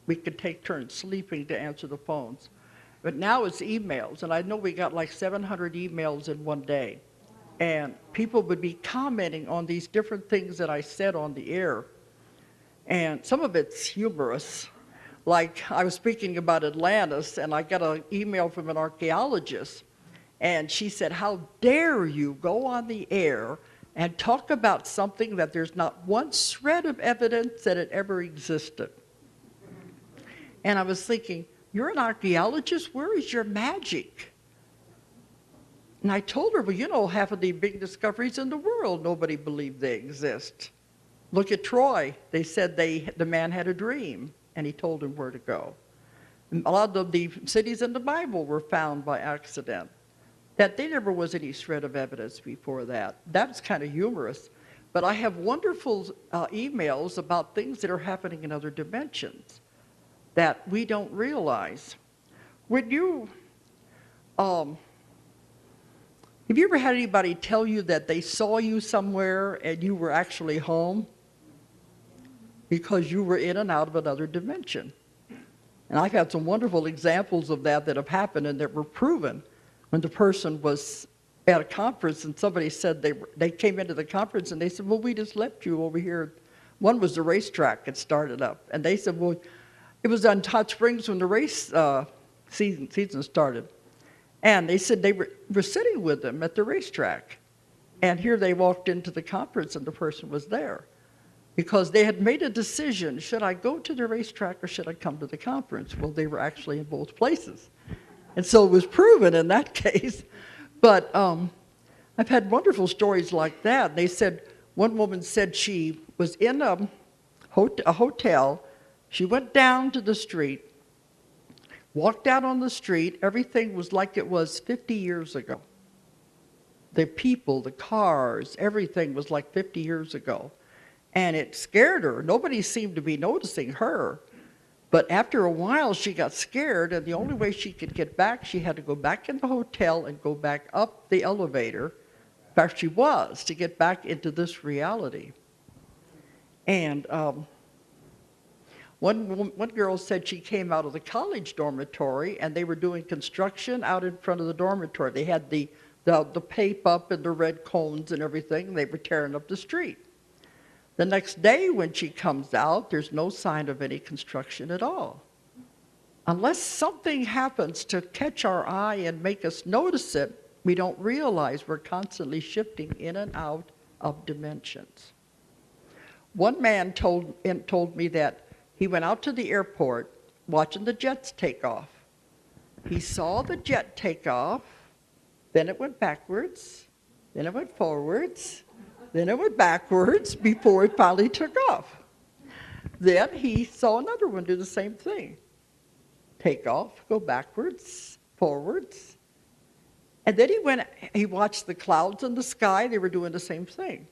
We could take turns sleeping to answer the phones. But now it's emails, and I know we got like 700 emails in one day. And people would be commenting on these different things that I said on the air. And some of it's humorous. Like I was speaking about Atlantis, and I got an email from an archaeologist, and she said, "How dare you go on the air and talk about something that there's not one shred of evidence that it ever existed?" And I was thinking, you're an archaeologist, where is your magic? And I told her, well, you know, half of the big discoveries in the world, nobody believed they exist. Look at Troy. They said the man had a dream, and he told him where to go. And a lot of the cities in the Bible were found by accident. That there never was any shred of evidence before that. That's kind of humorous. But I have wonderful emails about things that are happening in other dimensions that we don't realize. When you, have you ever had anybody tell you that they saw you somewhere and you were actually home? Because you were in and out of another dimension. And I've had some wonderful examples of that have happened and that were proven when the person was at a conference and somebody said they came into the conference and they said, well, we just left you over here. One was the racetrack that started up. And they said, well, it was on Hot Springs when the race season started. And they said they were sitting with them at the racetrack. And here they walked into the conference and the person was there. Because they had made a decision, should I go to the racetrack or should I come to the conference? Well, they were actually in both places. And so it was proven in that case. But I've had wonderful stories like that. They said, one woman said she was in a hotel. She went down to the street, walked out on the street. Everything was like it was 50 years ago. The people, the cars, everything was like 50 years ago. And it scared her. Nobody seemed to be noticing her. But after a while, she got scared, and the only way she could get back, she had to go back in the hotel and go back up the elevator. In fact, she was, to get back into this reality. And one girl said she came out of the college dormitory, and they were doing construction out in front of the dormitory. They had the tape up and the red cones and everything, and they were tearing up the street. The next day when she comes out, there's no sign of any construction at all. Unless something happens to catch our eye and make us notice it, we don't realize we're constantly shifting in and out of dimensions. One man told me that he went out to the airport watching the jets take off. He saw the jet take off, then it went backwards, then it went forwards, then it went backwards before it finally took off. Then he saw another one do the same thing. Take off, go backwards, forwards. And then he watched the clouds in the sky. They were doing the same thing.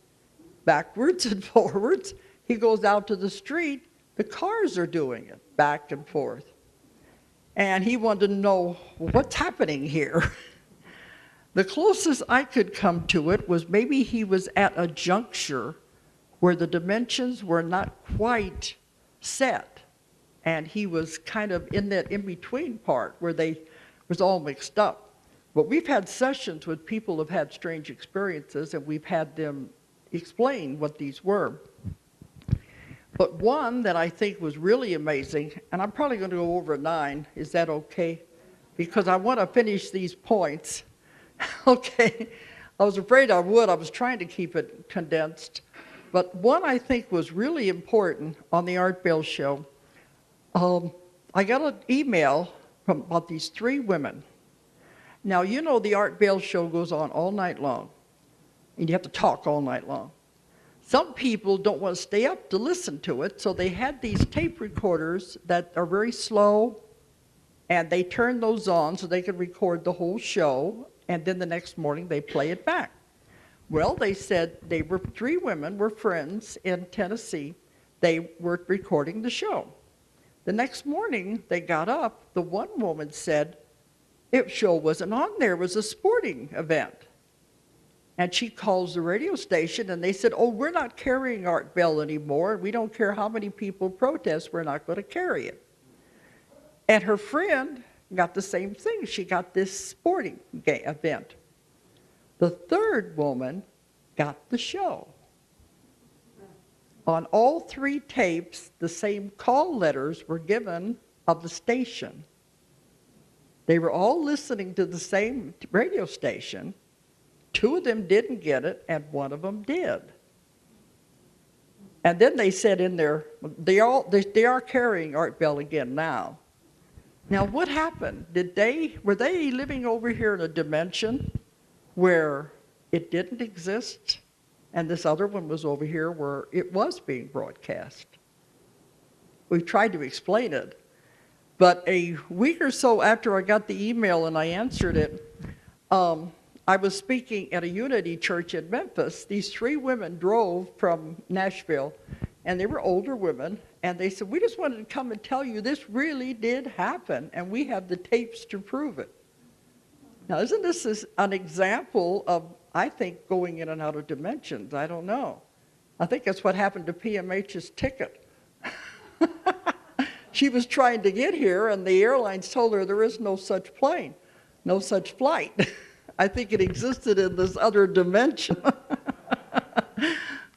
Backwards and forwards. He goes out to the street. The cars are doing it, back and forth. And he wanted to know, what's happening here? The closest I could come to it was maybe he was at a juncture where the dimensions were not quite set. and he was kind of in that in-between part where they was all mixed up. But we've had sessions with people who've had strange experiences, and we've had them explain what these were. But one that I think was really amazing, and I'm probably going to go over 9. Is that okay? Because I want to finish these points. Okay. I was afraid I would. I was trying to keep it condensed. But one I think was really important on the Art Bell show. I got an email from about these 3 women. Now, you know the Art Bell show goes on all night long, and you have to talk all night long. Some people don't want to stay up to listen to it, so they had these tape recorders that are very slow, and they turned those on so they could record the whole show, and then the next morning they play it back. Well, they said they were 3 women, were friends in Tennessee. They were recording the show. The next morning they got up, the one woman said, "It show wasn't on there, it was a sporting event." And she calls the radio station, and they said, "Oh, we're not carrying Art Bell anymore. We don't care how many people protest, we're not going to carry it." And her friend got the same thing. She got this sporting event. The 3rd woman got the show. On all 3 tapes, the same call letters were given of the station. They were all listening to the same radio station. 2 of them didn't get it, and 1 of them did. And then they said in there, they are carrying Art Bell again now. Now, what happened? Were they living over here in a dimension where it didn't exist, and this other one was over here where it was being broadcast? We tried to explain it, but a week or so after I got the email and I answered it, I was speaking at a Unity church in Memphis. These 3 women drove from Nashville, and they were older women, and they said, "We just wanted to come and tell you this really did happen, and we have the tapes to prove it." Now, isn't this an example of, I think, going in and out of dimensions? I don't know. I think that's what happened to PMH's ticket. She was trying to get here, and the airlines told her there is no such plane, no such flight. I think it existed in this other dimension.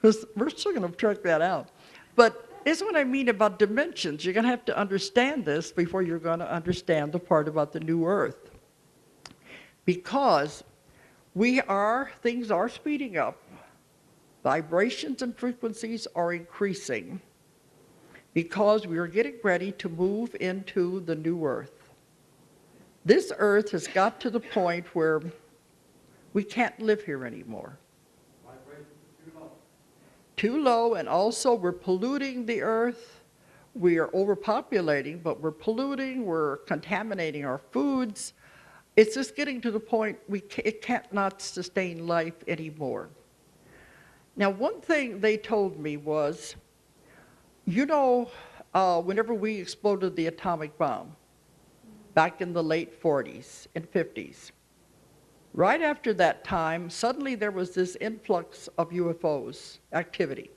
We're still going to track that out. But this is what I mean about dimensions. You're going to have to understand this before you're going to understand the part about the new earth. Because things are speeding up. Vibrations and frequencies are increasing because we are getting ready to move into the new earth. This earth has got to the point where we can't live here anymore. Vibrations are too low. Too low, and also we're polluting the earth. We are overpopulating, but we're polluting, we're contaminating our foods. It's just getting to the point it can't not sustain life anymore. Now, one thing they told me was, whenever we exploded the atomic bomb back in the late 40s and 50s, right after that time, suddenly there was this influx of UFOs activity.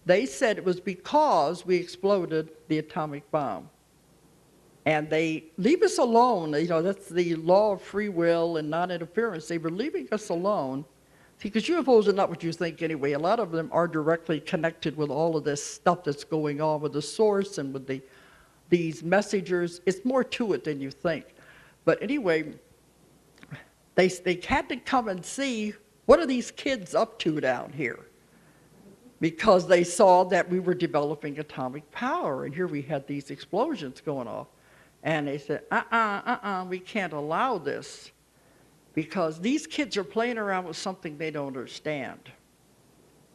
They said it was because we exploded the atomic bomb. And they leave us alone. That's the law of free will and non-interference. They were leaving us alone. See, because UFOs are not what you think anyway. A lot of them are directly connected with all of this stuff that's going on with the source and with these messengers. It's more to it than you think. But anyway, they had to come and see, what are these kids up to down here? Because they saw that we were developing atomic power, and here we had these explosions going off. And they said, we can't allow this, because these kids are playing around with something they don't understand.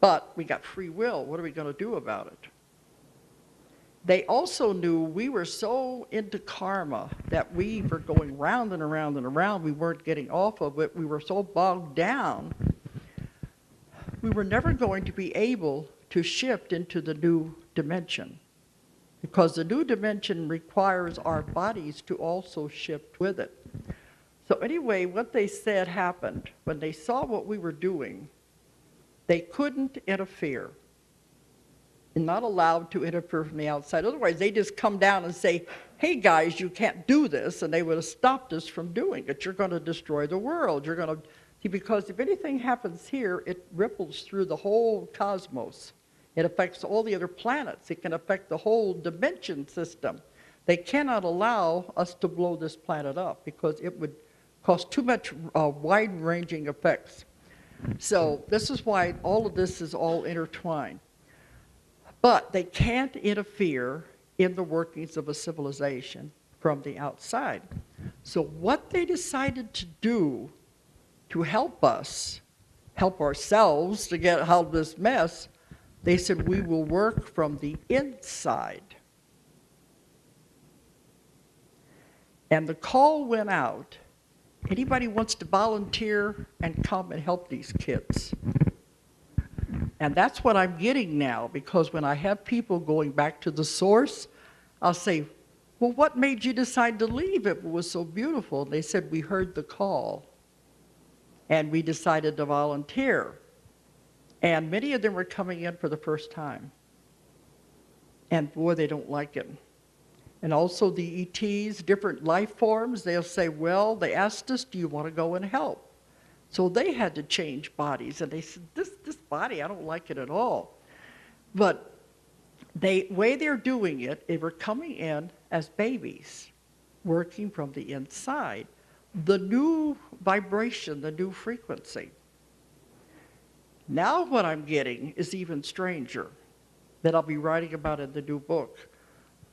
But we got free will. What are we going to do about it? They also knew we were so into karma that we were going round and around and around. We weren't getting off of it. We were so bogged down. We were never going to be able to shift into the new dimension, because the new dimension requires our bodies to also shift with it. So anyway, what they said happened. When they saw what we were doing, they couldn't interfere. and not allowed to interfere from the outside. Otherwise, they just come down and say, hey guys, you can't do this, and they would have stopped us from doing it. You're going to destroy the world. You're going to, because if anything happens here, it ripples through the whole cosmos. It affects all the other planets. It can affect the whole dimension system. They cannot allow us to blow this planet up because it would cause too much wide-ranging effects. So this is why all of this is all intertwined. But they can't interfere in the workings of a civilization from the outside. So what they decided to do to help us, help ourselves to get out of this mess, they said we will work from the inside. And the call went out. Anybody wants to volunteer and come and help these kids? And that's what I'm getting now, because when I have people going back to the source, I'll say, well, what made you decide to leave if it was so beautiful? And they said, we heard the call, and we decided to volunteer. And many of them were coming in for the first time. And boy, they don't like it. And also the ETs, different life forms, they'll say, well, they asked us, do you want to go and help? So they had to change bodies, and they said, this body, I don't like it at all. But the way they're doing it, they were coming in as babies, working from the inside. The new vibration, the new frequency. Now what I'm getting is even stranger, that I'll be writing about in the new book.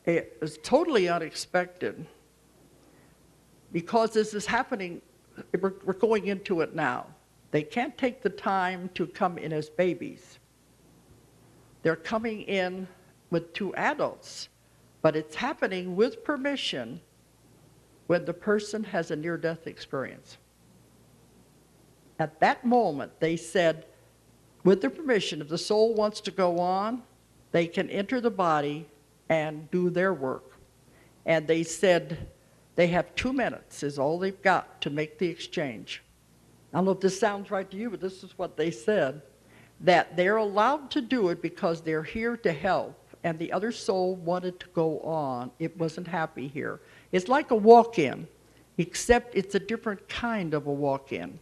It is totally unexpected, because this is happening. We're going into it now. They can't take the time to come in as babies. They're coming in with two adults, but it's happening with permission when the person has a near-death experience. At that moment, they said, with their permission, if the soul wants to go on, they can enter the body and do their work. And they said, they have 2 minutes is all they've got to make the exchange. I don't know if this sounds right to you, but this is what they said, that they're allowed to do it because they're here to help, and the other soul wanted to go on. It wasn't happy here. It's like a walk-in, except it's a different kind of a walk-in.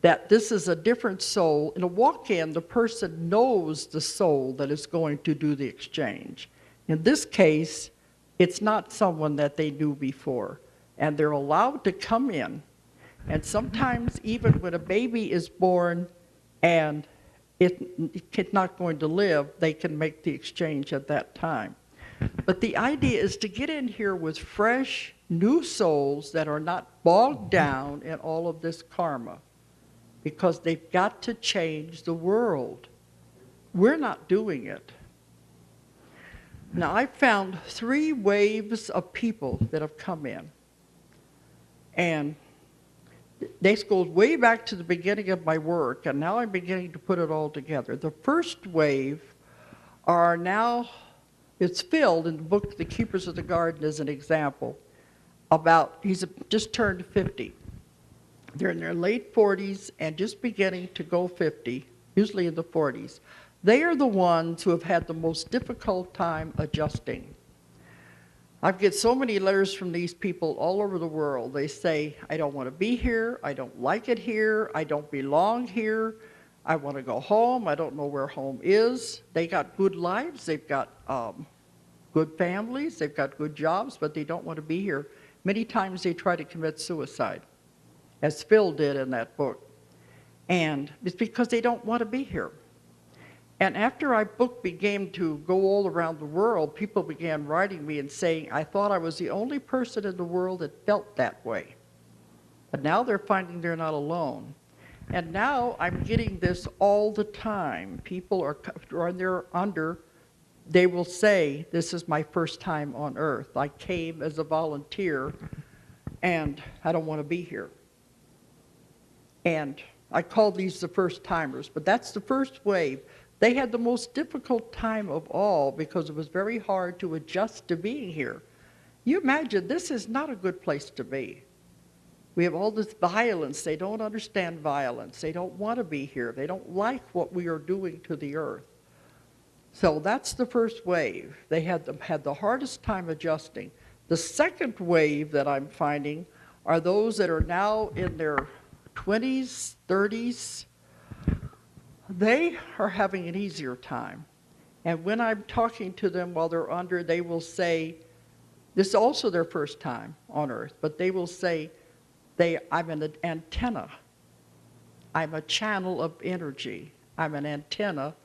That this is a different soul. In a walk-in, the person knows the soul that is going to do the exchange. In this case, it's not someone that they knew before, and they're allowed to come in. And sometimes even when a baby is born and it's not going to live, they can make the exchange at that time. But the idea is to get in here with fresh, new souls that are not bogged down in all of this karma, because they've got to change the world. We're not doing it. Now, I've found 3 waves of people that have come in. And this goes way back to the beginning of my work, and now I'm beginning to put it all together. The first wave are now, it's filled in the book, The Keepers of the Garden as an example, about, he's just turned 50. They're in their late 40s and just beginning to go 50, usually in the 40s. They are the ones who have had the most difficult time adjusting. I get so many letters from these people all over the world. They say, I don't want to be here, I don't like it here, I don't belong here, I want to go home, I don't know where home is. They got good lives, they've got good families, they've got good jobs, but they don't want to be here. Many times they try to commit suicide, as Phil did in that book. And it's because they don't want to be here. And after our book began to go all around the world, people began writing me and saying, I thought I was the only person in the world that felt that way. But now they're finding they're not alone. And now I'm getting this all the time. People are under, they will say, this is my first time on earth. I came as a volunteer, and I don't want to be here. And I call these the first timers, but that's the first wave. They had the most difficult time of all because it was very hard to adjust to being here. You imagine, this is not a good place to be. We have all this violence. They don't understand violence. They don't want to be here. They don't like what we are doing to the earth. So that's the first wave. They had the hardest time adjusting. The second wave that I'm finding are those that are now in their 20s, 30s. They are having an easier time. And when I'm talking to them while they're under, they will say, this is also their first time on Earth, but they will say, I'm an antenna. I'm a channel of energy. I'm an antenna.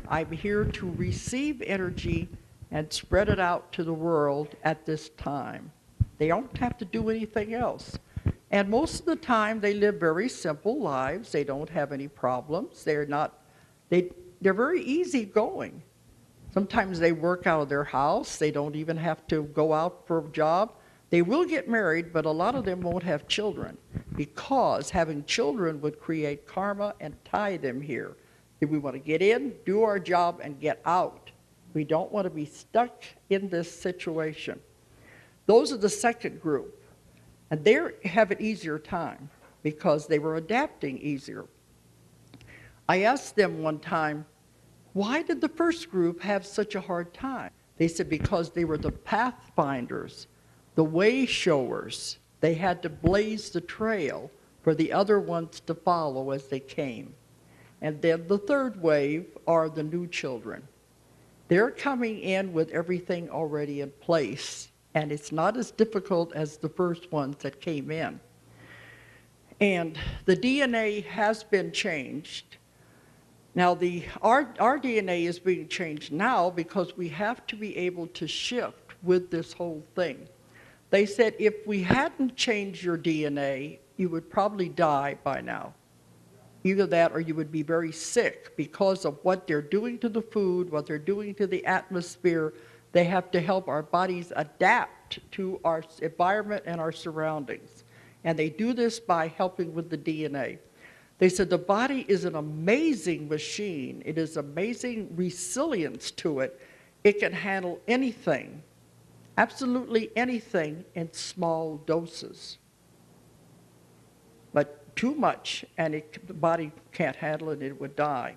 I'm here to receive energy and spread it out to the world at this time. They don't have to do anything else. And most of the time, they live very simple lives. They don't have any problems. They're very easygoing. Sometimes they work out of their house. They don't even have to go out for a job. They will get married, but a lot of them won't have children because having children would create karma and tie them here. If we want to get in, do our job, and get out. We don't want to be stuck in this situation. Those are the second group. And they have an easier time because they were adapting easier. I asked them one time, why did the first group have such a hard time? They said because they were the pathfinders, the way showers. They had to blaze the trail for the other ones to follow as they came. And then the third wave are the new children. They're coming in with everything already in place, and it's not as difficult as the first ones that came in. And the DNA has been changed. Now, our DNA is being changed now because we have to be able to shift with this whole thing. They said if we hadn't changed your DNA, you would probably die by now. Either that or you would be very sick because of what they're doing to the food, what they're doing to the atmosphere. They have to help our bodies adapt to our environment and our surroundings. And they do this by helping with the DNA. They said the body is an amazing machine. It is amazing resilience to it. It can handle anything, absolutely anything in small doses. But too much, and the body can't handle it, it would die.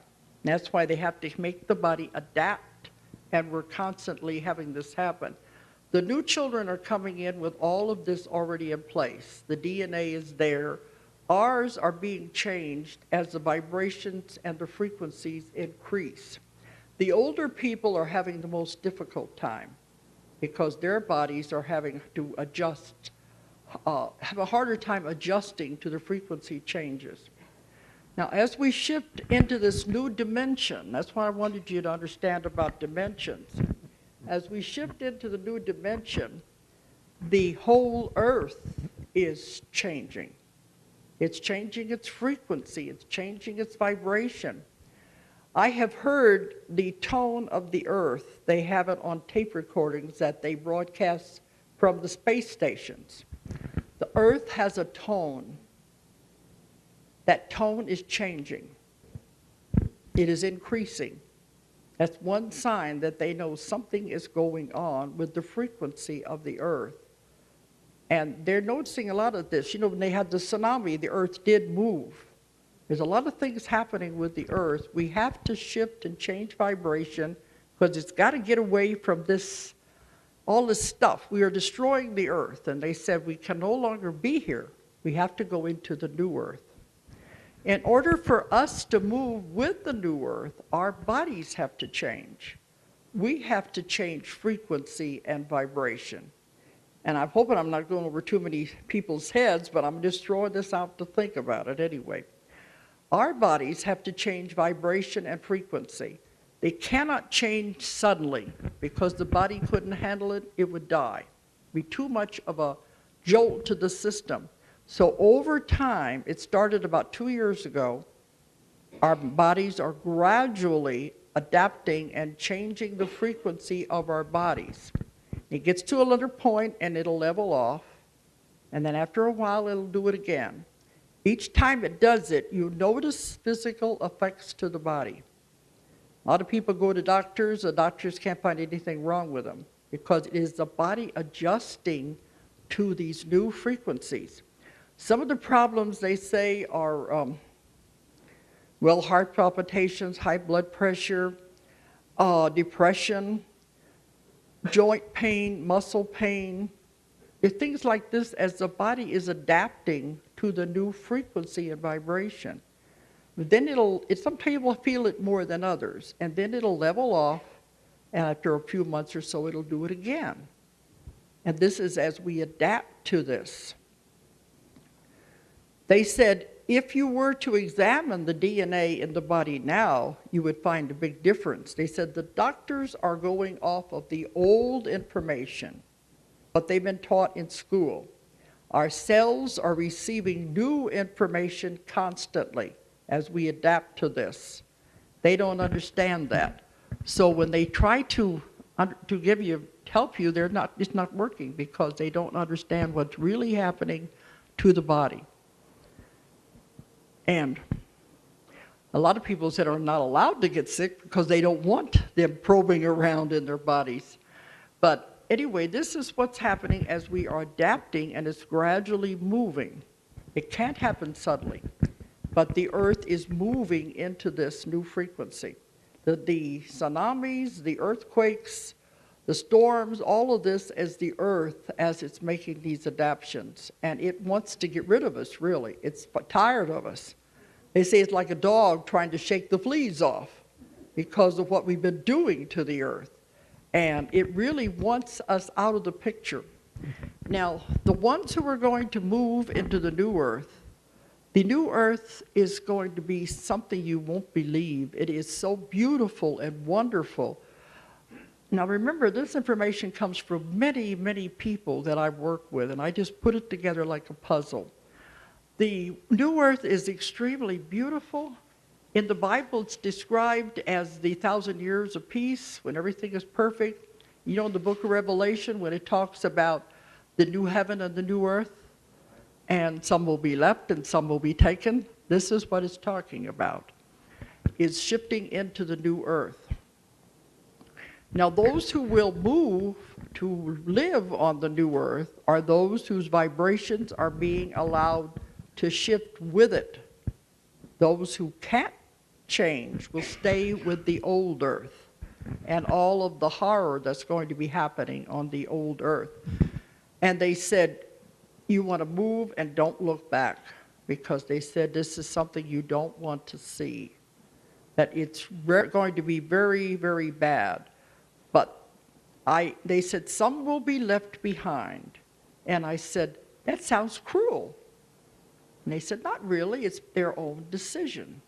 And that's why they have to make the body adapt, and we're constantly having this happen. The new children are coming in with all of this already in place. The DNA is there. Ours are being changed as the vibrations and the frequencies increase. The older people are having the most difficult time because their bodies are having to adjust, have a harder time adjusting to the frequency changes. Now, as we shift into this new dimension, that's why I wanted you to understand about dimensions. As we shift into the new dimension, the whole Earth is changing. It's changing its frequency. It's changing its vibration. I have heard the tone of the Earth. They have it on tape recordings that they broadcast from the space stations. The Earth has a tone. That tone is changing. It is increasing. That's one sign that they know something is going on with the frequency of the Earth. And they're noticing a lot of this. You know, when they had the tsunami, the Earth did move. There's a lot of things happening with the Earth. We have to shift and change vibration because it's got to get away from this, all this stuff. We are destroying the Earth. And they said we can no longer be here. We have to go into the new Earth. In order for us to move with the new Earth, our bodies have to change. We have to change frequency and vibration. And I'm hoping I'm not going over too many people's heads, but I'm just throwing this out to think about it anyway. Our bodies have to change vibration and frequency. They cannot change suddenly because the body couldn't handle it, it would die. It'd be too much of a jolt to the system. So over time, it started about 2 years ago, our bodies are gradually adapting and changing the frequency of our bodies. It gets to another point and it'll level off, and then after a while it'll do it again. Each time it does it, you notice physical effects to the body. A lot of people go to doctors, the doctors can't find anything wrong with them because it is the body adjusting to these new frequencies. Some of the problems they say are, heart palpitations, high blood pressure, depression, joint pain, muscle pain. It's things like this as the body is adapting to the new frequency and vibration. Then some people feel it more than others, and then it'll level off, and after a few months or so, it'll do it again. And this is as we adapt to this. They said if you were to examine the DNA in the body now, you would find a big difference. They said the doctors are going off of the old information, what they've been taught in school. Our cells are receiving new information constantly as we adapt to this. They don't understand that. So when they try to help you, it's not working because they don't understand what's really happening to the body. And a lot of people said are not allowed to get sick because they don't want them probing around in their bodies. But anyway, this is what's happening as we are adapting, and it's gradually moving. It can't happen suddenly, but the earth is moving into this new frequency. The tsunamis, the earthquakes, the storms, all of this is the earth as it's making these adaptations. And it wants to get rid of us, really. It's tired of us. They say it's like a dog trying to shake the fleas off because of what we've been doing to the earth. And it really wants us out of the picture. Now, the ones who are going to move into the new earth is going to be something you won't believe. It is so beautiful and wonderful. Now remember, this information comes from many, many people that I've worked with, and I just put it together like a puzzle. The new earth is extremely beautiful. In the Bible, it's described as the 1,000 years of peace, when everything is perfect. You know, in the book of Revelation, when it talks about the new heaven and the new earth, and some will be left and some will be taken. This is what it's talking about, is shifting into the new earth. Now, those who will move to live on the new earth are those whose vibrations are being allowed to shift with it. Those who can't change will stay with the old earth and all of the horror that's going to be happening on the old earth. And they said, you want to move and don't look back, because they said this is something you don't want to see, that it's going to be very, very bad. But they said some will be left behind. And I said, that sounds cruel. And they said, not really, it's their own decision.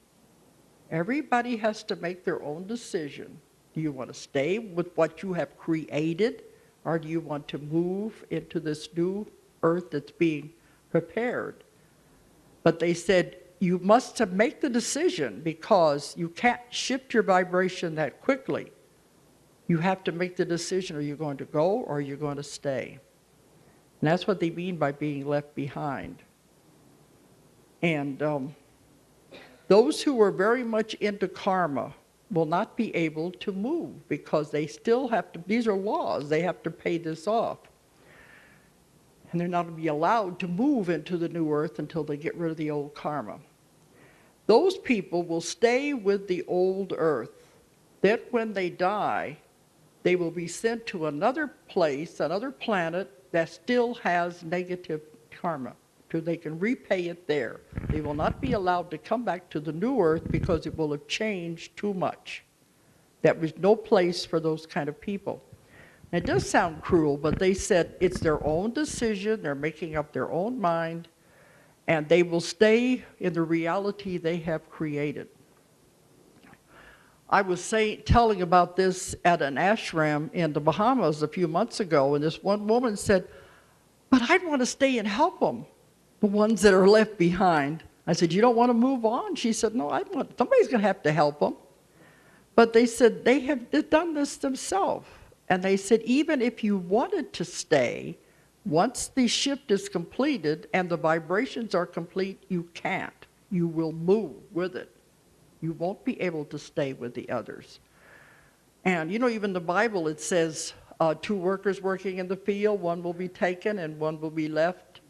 Everybody has to make their own decision. Do you want to stay with what you have created, or do you want to move into this new earth that's being prepared? But they said, you must make the decision, because you can't shift your vibration that quickly. You have to make the decision, are you going to go or are you going to stay? And that's what they mean by being left behind. And those who are very much into karma will not be able to move, because they still have to, these are laws, they have to pay this off. And they're not going to be allowed to move into the new earth until they get rid of the old karma. Those people will stay with the old earth. Then when they die, they will be sent to another place, another planet that still has negative karma, so they can repay it there. They will not be allowed to come back to the new earth because it will have changed too much. There was no place for those kind of people. It does sound cruel, but they said it's their own decision, they're making up their own mind, and they will stay in the reality they have created. I was telling about this at an ashram in the Bahamas a few months ago, and this one woman said, but I'd want to stay and help them, the ones that are left behind. I said, you don't want to move on? She said, no, somebody's going to have to help them. But they said they've done this themselves. And they said, even if you wanted to stay, once the shift is completed and the vibrations are complete, you can't. You will move with it. You won't be able to stay with the others. And you know, even the Bible, it says, two workers working in the field, one will be taken and one will be left.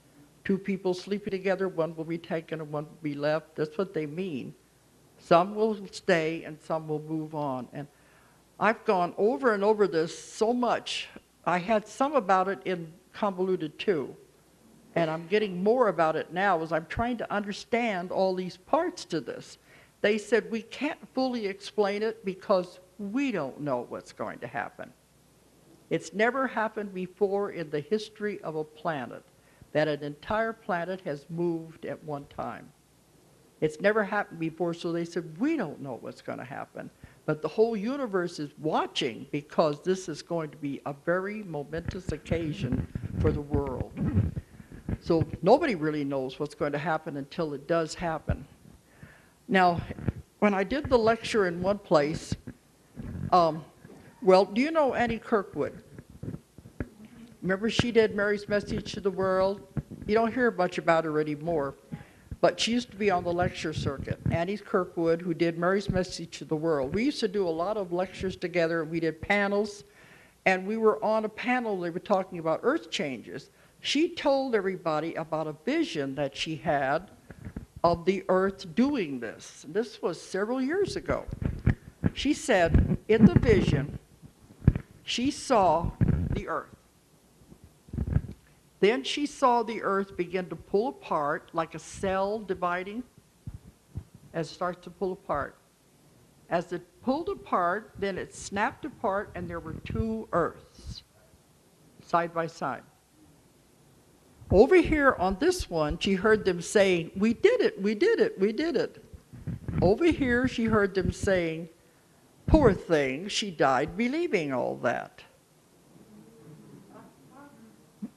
Two people sleeping together, one will be taken and one will be left. That's what they mean. Some will stay and some will move on. And I've gone over and over this so much. I had some about it in Convoluted too, and I'm getting more about it now as I'm trying to understand all these parts to this. They said we can't fully explain it because we don't know what's going to happen. It's never happened before in the history of a planet that an entire planet has moved at one time. It's never happened before, so they said, we don't know what's going to happen. But the whole universe is watching because this is going to be a very momentous occasion for the world. So nobody really knows what's going to happen until it does happen. Now, when I did the lecture in one place, well, do you know Annie Kirkwood? Remember she did Mary's Message to the World? You don't hear much about her anymore, but she used to be on the lecture circuit. Annie Kirkwood, who did Mary's Message to the World. We used to do a lot of lectures together. We did panels, and we were on a panel. They were talking about earth changes. She told everybody about a vision that she had of the earth doing this. This was several years ago. She said in the vision, she saw the earth. Then she saw the earth begin to pull apart like a cell dividing as it starts to pull apart. As it pulled apart, then it snapped apart and there were two earths side by side. Over here on this one, she heard them saying, we did it, we did it, we did it. Over here, she heard them saying, poor thing, she died believing all that.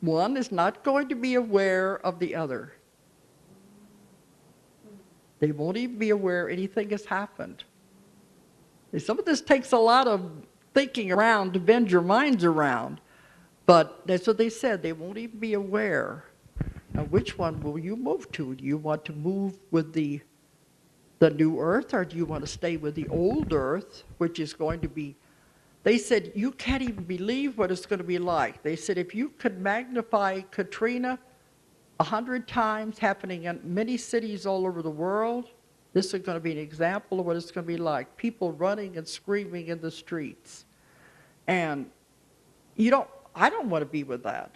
One is not going to be aware of the other. They won't even be aware anything has happened. And some of this takes a lot of thinking around to bend your minds around. But that's what they said. They won't even be aware. Now, which one will you move to? Do you want to move with the new earth, or do you want to stay with the old earth, which is going to be, they said, you can't even believe what it's going to be like. They said, if you could magnify Katrina 100 times happening in many cities all over the world, this is going to be an example of what it's going to be like. People running and screaming in the streets. And I don't want to be with that.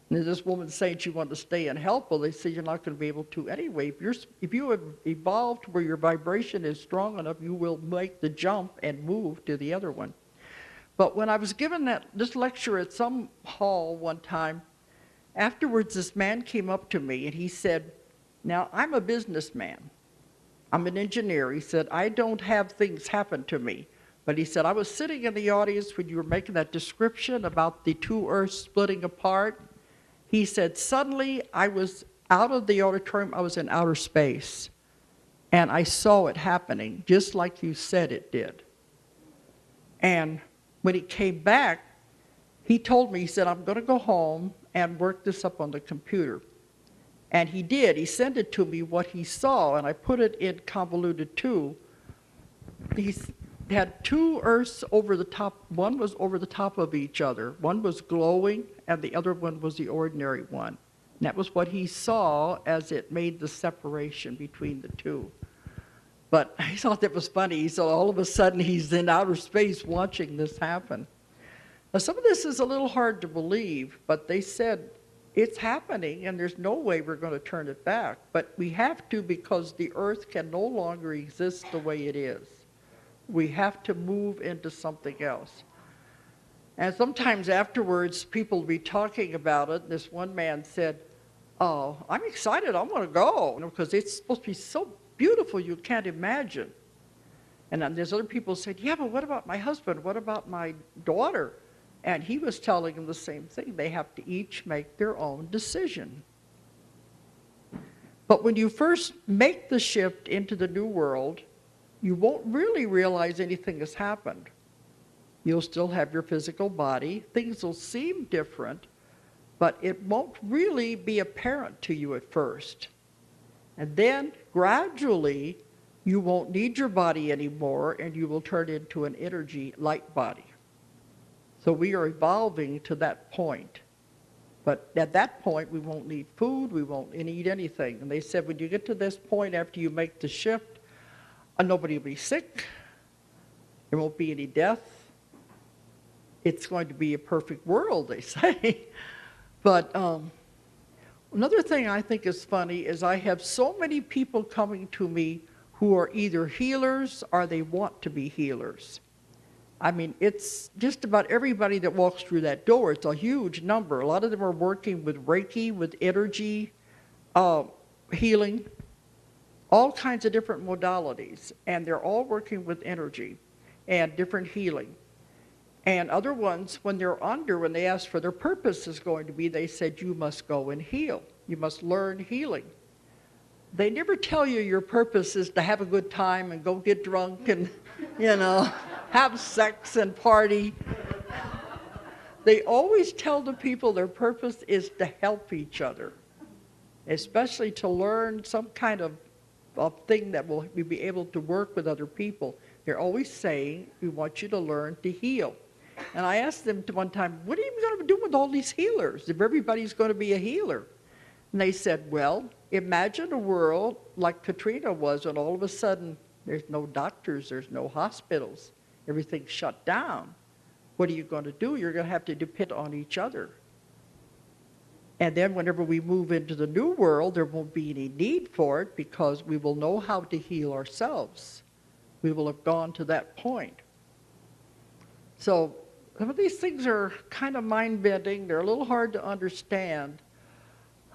And this woman saying she wanted to stay and help. Well, they said you're not going to be able to anyway. If you have evolved where your vibration is strong enough, you will make the jump and move to the other one. But when I was given this lecture at some hall one time, afterwards this man came up to me and he said, now I'm a businessman. I'm an engineer. He said, I don't have things happen to me. But he said, I was sitting in the audience when you were making that description about the two earths splitting apart. He said, suddenly I was out of the auditorium, I was in outer space. And I saw it happening, just like you said it did. And when he came back, he told me, he said, I'm going to go home and work this up on the computer. And he did. He sent it to me, what he saw, and I put it in Convoluted too. He had two earths over the top. One was over the top of each other. One was glowing, and the other one was the ordinary one. And that was what he saw as it made the separation between the two. But I thought that was funny. So all of a sudden, he's in outer space watching this happen. Now, some of this is a little hard to believe, but they said it's happening, and there's no way we're going to turn it back. But we have to, because the earth can no longer exist the way it is. We have to move into something else. And sometimes afterwards, people will be talking about it. This one man said, oh, I'm excited, I want to go, because it's supposed to be so beautiful you can't imagine. And then there's other people who said, yeah, but what about my husband? What about my daughter? And he was telling them the same thing. They have to each make their own decision. But when you first make the shift into the new world, you won't really realize anything has happened. You'll still have your physical body. Things will seem different, but it won't really be apparent to you at first. And then gradually, you won't need your body anymore, and you will turn into an energy light body. So we are evolving to that point. But at that point, we won't need food, we won't need anything. And they said, when you get to this point after you make the shift, nobody will be sick. There won't be any death. It's going to be a perfect world, they say. But another thing I think is funny is I have so many people coming to me who are either healers or they want to be healers. I mean, it's just about everybody that walks through that door. It's a huge number. A lot of them are working with Reiki, with energy, healing, all kinds of different modalities. And they're all working with energy and different healing. And other ones, when when they ask for their purpose is going to be, they said, you must go and heal. You must learn healing. They never tell you your purpose is to have a good time and go get drunk and, have sex and party. They always tell the people their purpose is to help each other, especially to learn some kind of thing that will be able to work with other people. They're always saying, we want you to learn to heal. And I asked them one time, what are you going to do with all these healers if everybody's going to be a healer? And they said, well, imagine a world like Katrina was, and all of a sudden there's no doctors, there's no hospitals, everything's shut down. What are you going to do? You're going to have to depend on each other. And then whenever we move into the new world, there won't be any need for it because we will know how to heal ourselves. We will have gone to that point. So some of these things are kind of mind-bending. They're a little hard to understand.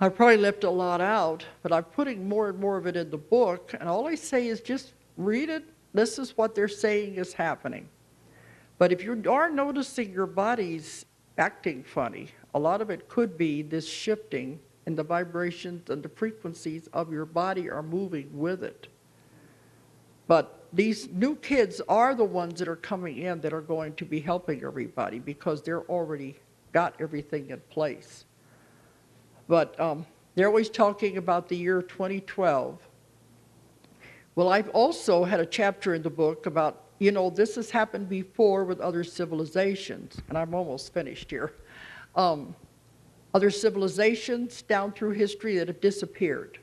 I probably left a lot out, but I'm putting more and more of it in the book, and all I say is just read it. This is what they're saying is happening. But if you are noticing your body's acting funny, a lot of it could be this shifting, and the vibrations and the frequencies of your body are moving with it. But these new kids are the ones that are coming in that are going to be helping everybody because they're already got everything in place. But they're always talking about the year 2012. Well, I've also had a chapter in the book about, this has happened before with other civilizations, and I'm almost finished here. Other civilizations down through history that have disappeared.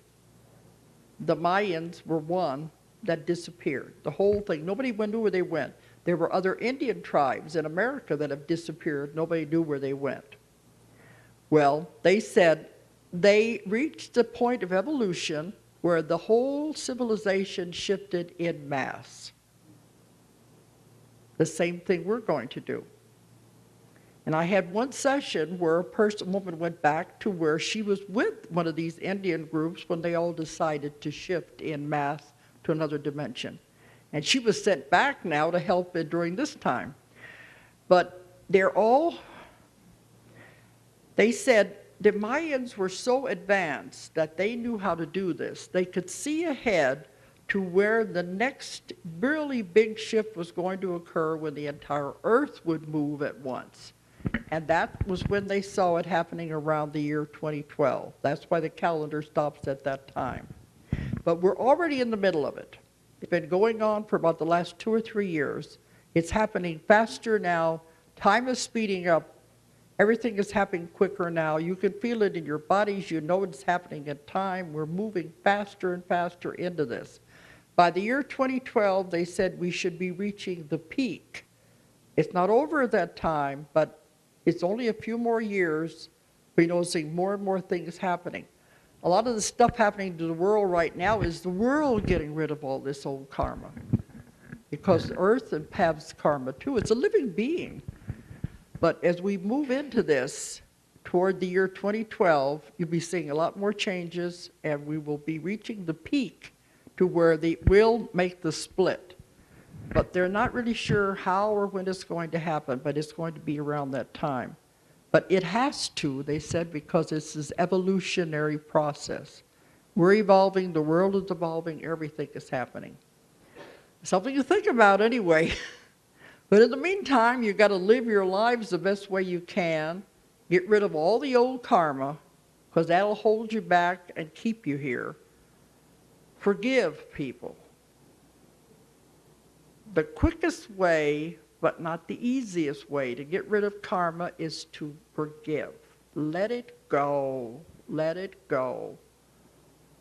The Mayans were one that disappeared. The whole thing, nobody knew where they went. There were other Indian tribes in America that have disappeared. Nobody knew where they went. Well, they said they reached the point of evolution where the whole civilization shifted en masse. The same thing we're going to do. And I had one session where a woman went back to where she was with one of these Indian groups when they all decided to shift en masse to another dimension. And she was sent back now to help during this time. But they said the Mayans were so advanced that they knew how to do this. They could see ahead to where the next really big shift was going to occur when the entire earth would move at once. And that was when they saw it happening around the year 2012. That's why the calendar stops at that time. But we're already in the middle of it. It's been going on for about the last 2 or 3 years. It's happening faster now. Time is speeding up. Everything is happening quicker now. You can feel it in your bodies. You know it's happening in time. We're moving faster and faster into this. By the year 2012, they said we should be reaching the peak. It's not over at that time, but it's only a few more years. We're noticing more and more things happening. A lot of the stuff happening to the world right now is the world getting rid of all this old karma. Because the earth has karma too. It's a living being. But as we move into this, toward the year 2012, you'll be seeing a lot more changes, and we will be reaching the peak to where we'll make the split. But they're not really sure how or when it's going to happen, but it's going to be around that time. But it has to, they said, because it's this evolutionary process. We're evolving, the world is evolving, everything is happening. Something to think about anyway. But in the meantime, you've got to live your lives the best way you can. Get rid of all the old karma, because that'll hold you back and keep you here. Forgive people. The quickest way, but not the easiest way, to get rid of karma is to forgive. Let it go. Let it go.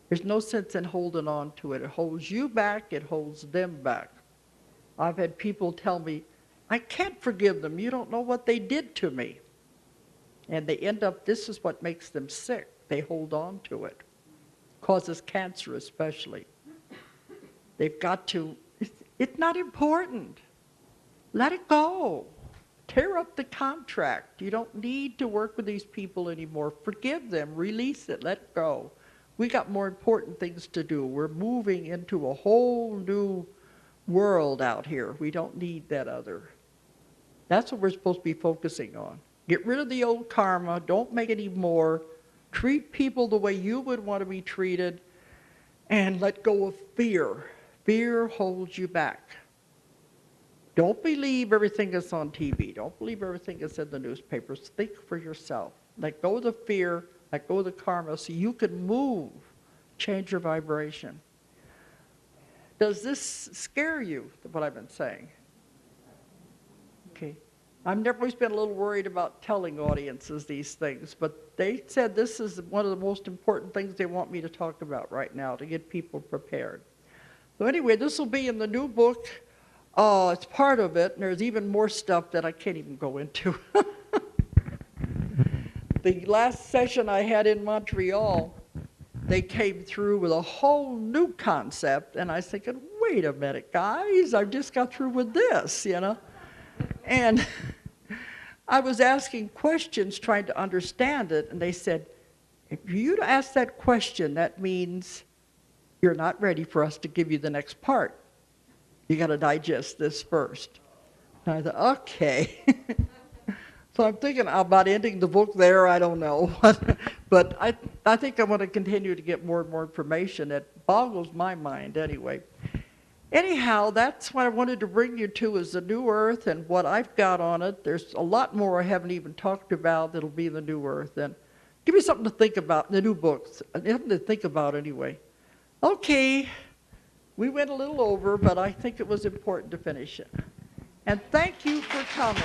There's no sense in holding on to it. It holds you back. It holds them back. I've had people tell me, I can't forgive them. You don't know what they did to me. And they end up, this is what makes them sick. They hold on to it. Causes cancer especially. They've got to, it's not important. Let it go. Tear up the contract. You don't need to work with these people anymore. Forgive them. Release it. Let it go. We got more important things to do. We're moving into a whole new world out here. We don't need that other. That's what we're supposed to be focusing on. Get rid of the old karma. Don't make any more. Treat people the way you would want to be treated. And let go of fear. Fear holds you back. Don't believe everything that's on TV. Don't believe everything that's in the newspapers. Think for yourself. Let go of the fear. Let go of the karma so you can move. Change your vibration. Does this scare you, what I've been saying? Okay. I've always been a little worried about telling audiences these things, but they said this is one of the most important things they want me to talk about right now to get people prepared. So anyway, this will be in the new book. It's part of it, and there's even more stuff that I can't even go into. The last session I had in Montreal, they came through with a whole new concept, and I was thinking, wait a minute, guys, I just got through with this, you know? And I was asking questions trying to understand it, and they said, if you ask that question, that means you're not ready for us to give you the next part. You got to digest this first. And I thought, okay. So I'm thinking about ending the book there. I don't know. But I think I want to continue to get more and more information. It boggles my mind anyway. Anyhow, that's what I wanted to bring you to is the New Earth and what I've got on it. There's a lot more I haven't even talked about that'll be the New Earth. And give me something to think about in the new books. Something to think about anyway. Okay. We went a little over, but I think it was important to finish it. And thank you for coming.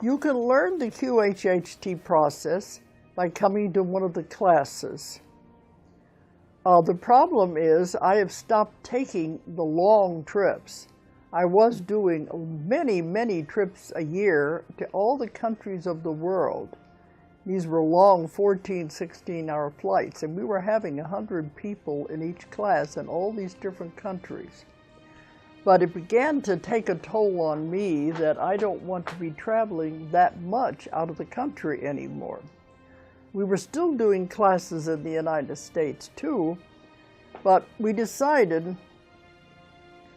You can learn the QHHT process by coming to one of the classes. The problem is I have stopped taking the long trips. I was doing many, many trips a year to all the countries of the world. These were long 14, 16-hour flights, and we were having 100 people in each class in all these different countries. But it began to take a toll on me that I don't want to be traveling that much out of the country anymore. We were still doing classes in the United States too, but we decided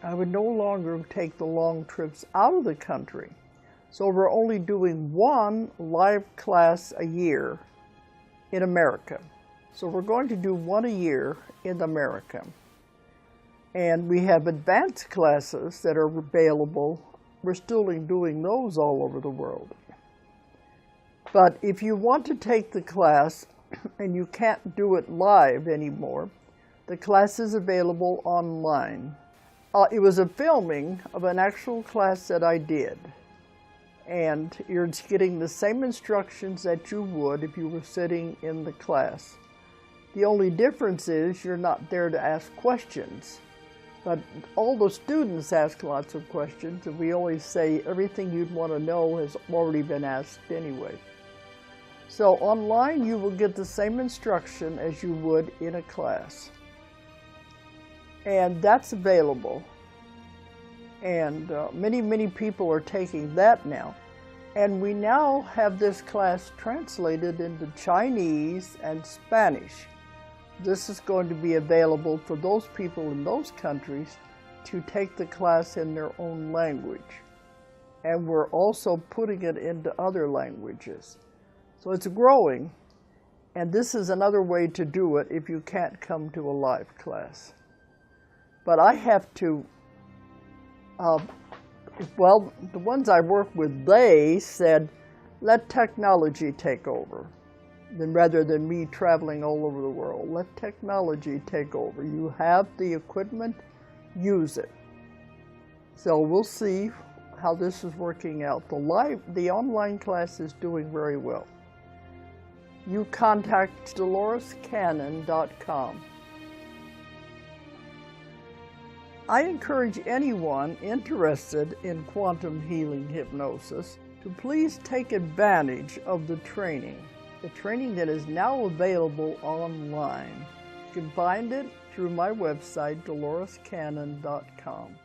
I would no longer take the long trips out of the country. So we're only doing one live class a year in America. So we're going to do one a year in America. And we have advanced classes that are available. We're still doing those all over the world. But if you want to take the class and you can't do it live anymore, the class is available online. It was a filming of an actual class that I did. And you're getting the same instructions that you would if you were sitting in the class. The only difference is you're not there to ask questions. But all the students ask lots of questions, and we always say everything you'd want to know has already been asked anyway. So online you will get the same instruction as you would in a class. And that's available. And many, many people are taking that now. And we now have this class translated into Chinese and Spanish. This is going to be available for those people in those countries to take the class in their own language. And we're also putting it into other languages. So it's growing, and this is another way to do it if you can't come to a live class. But I have to, well, the ones I work with, they said, let technology take over. Then rather than me traveling all over the world, let technology take over. You have the equipment, use it. So we'll see how this is working out. The online class is doing very well. You contact DoloresCannon.com. I encourage anyone interested in quantum healing hypnosis to please take advantage of the training that is now available online. You can find it through my website, DoloresCannon.com.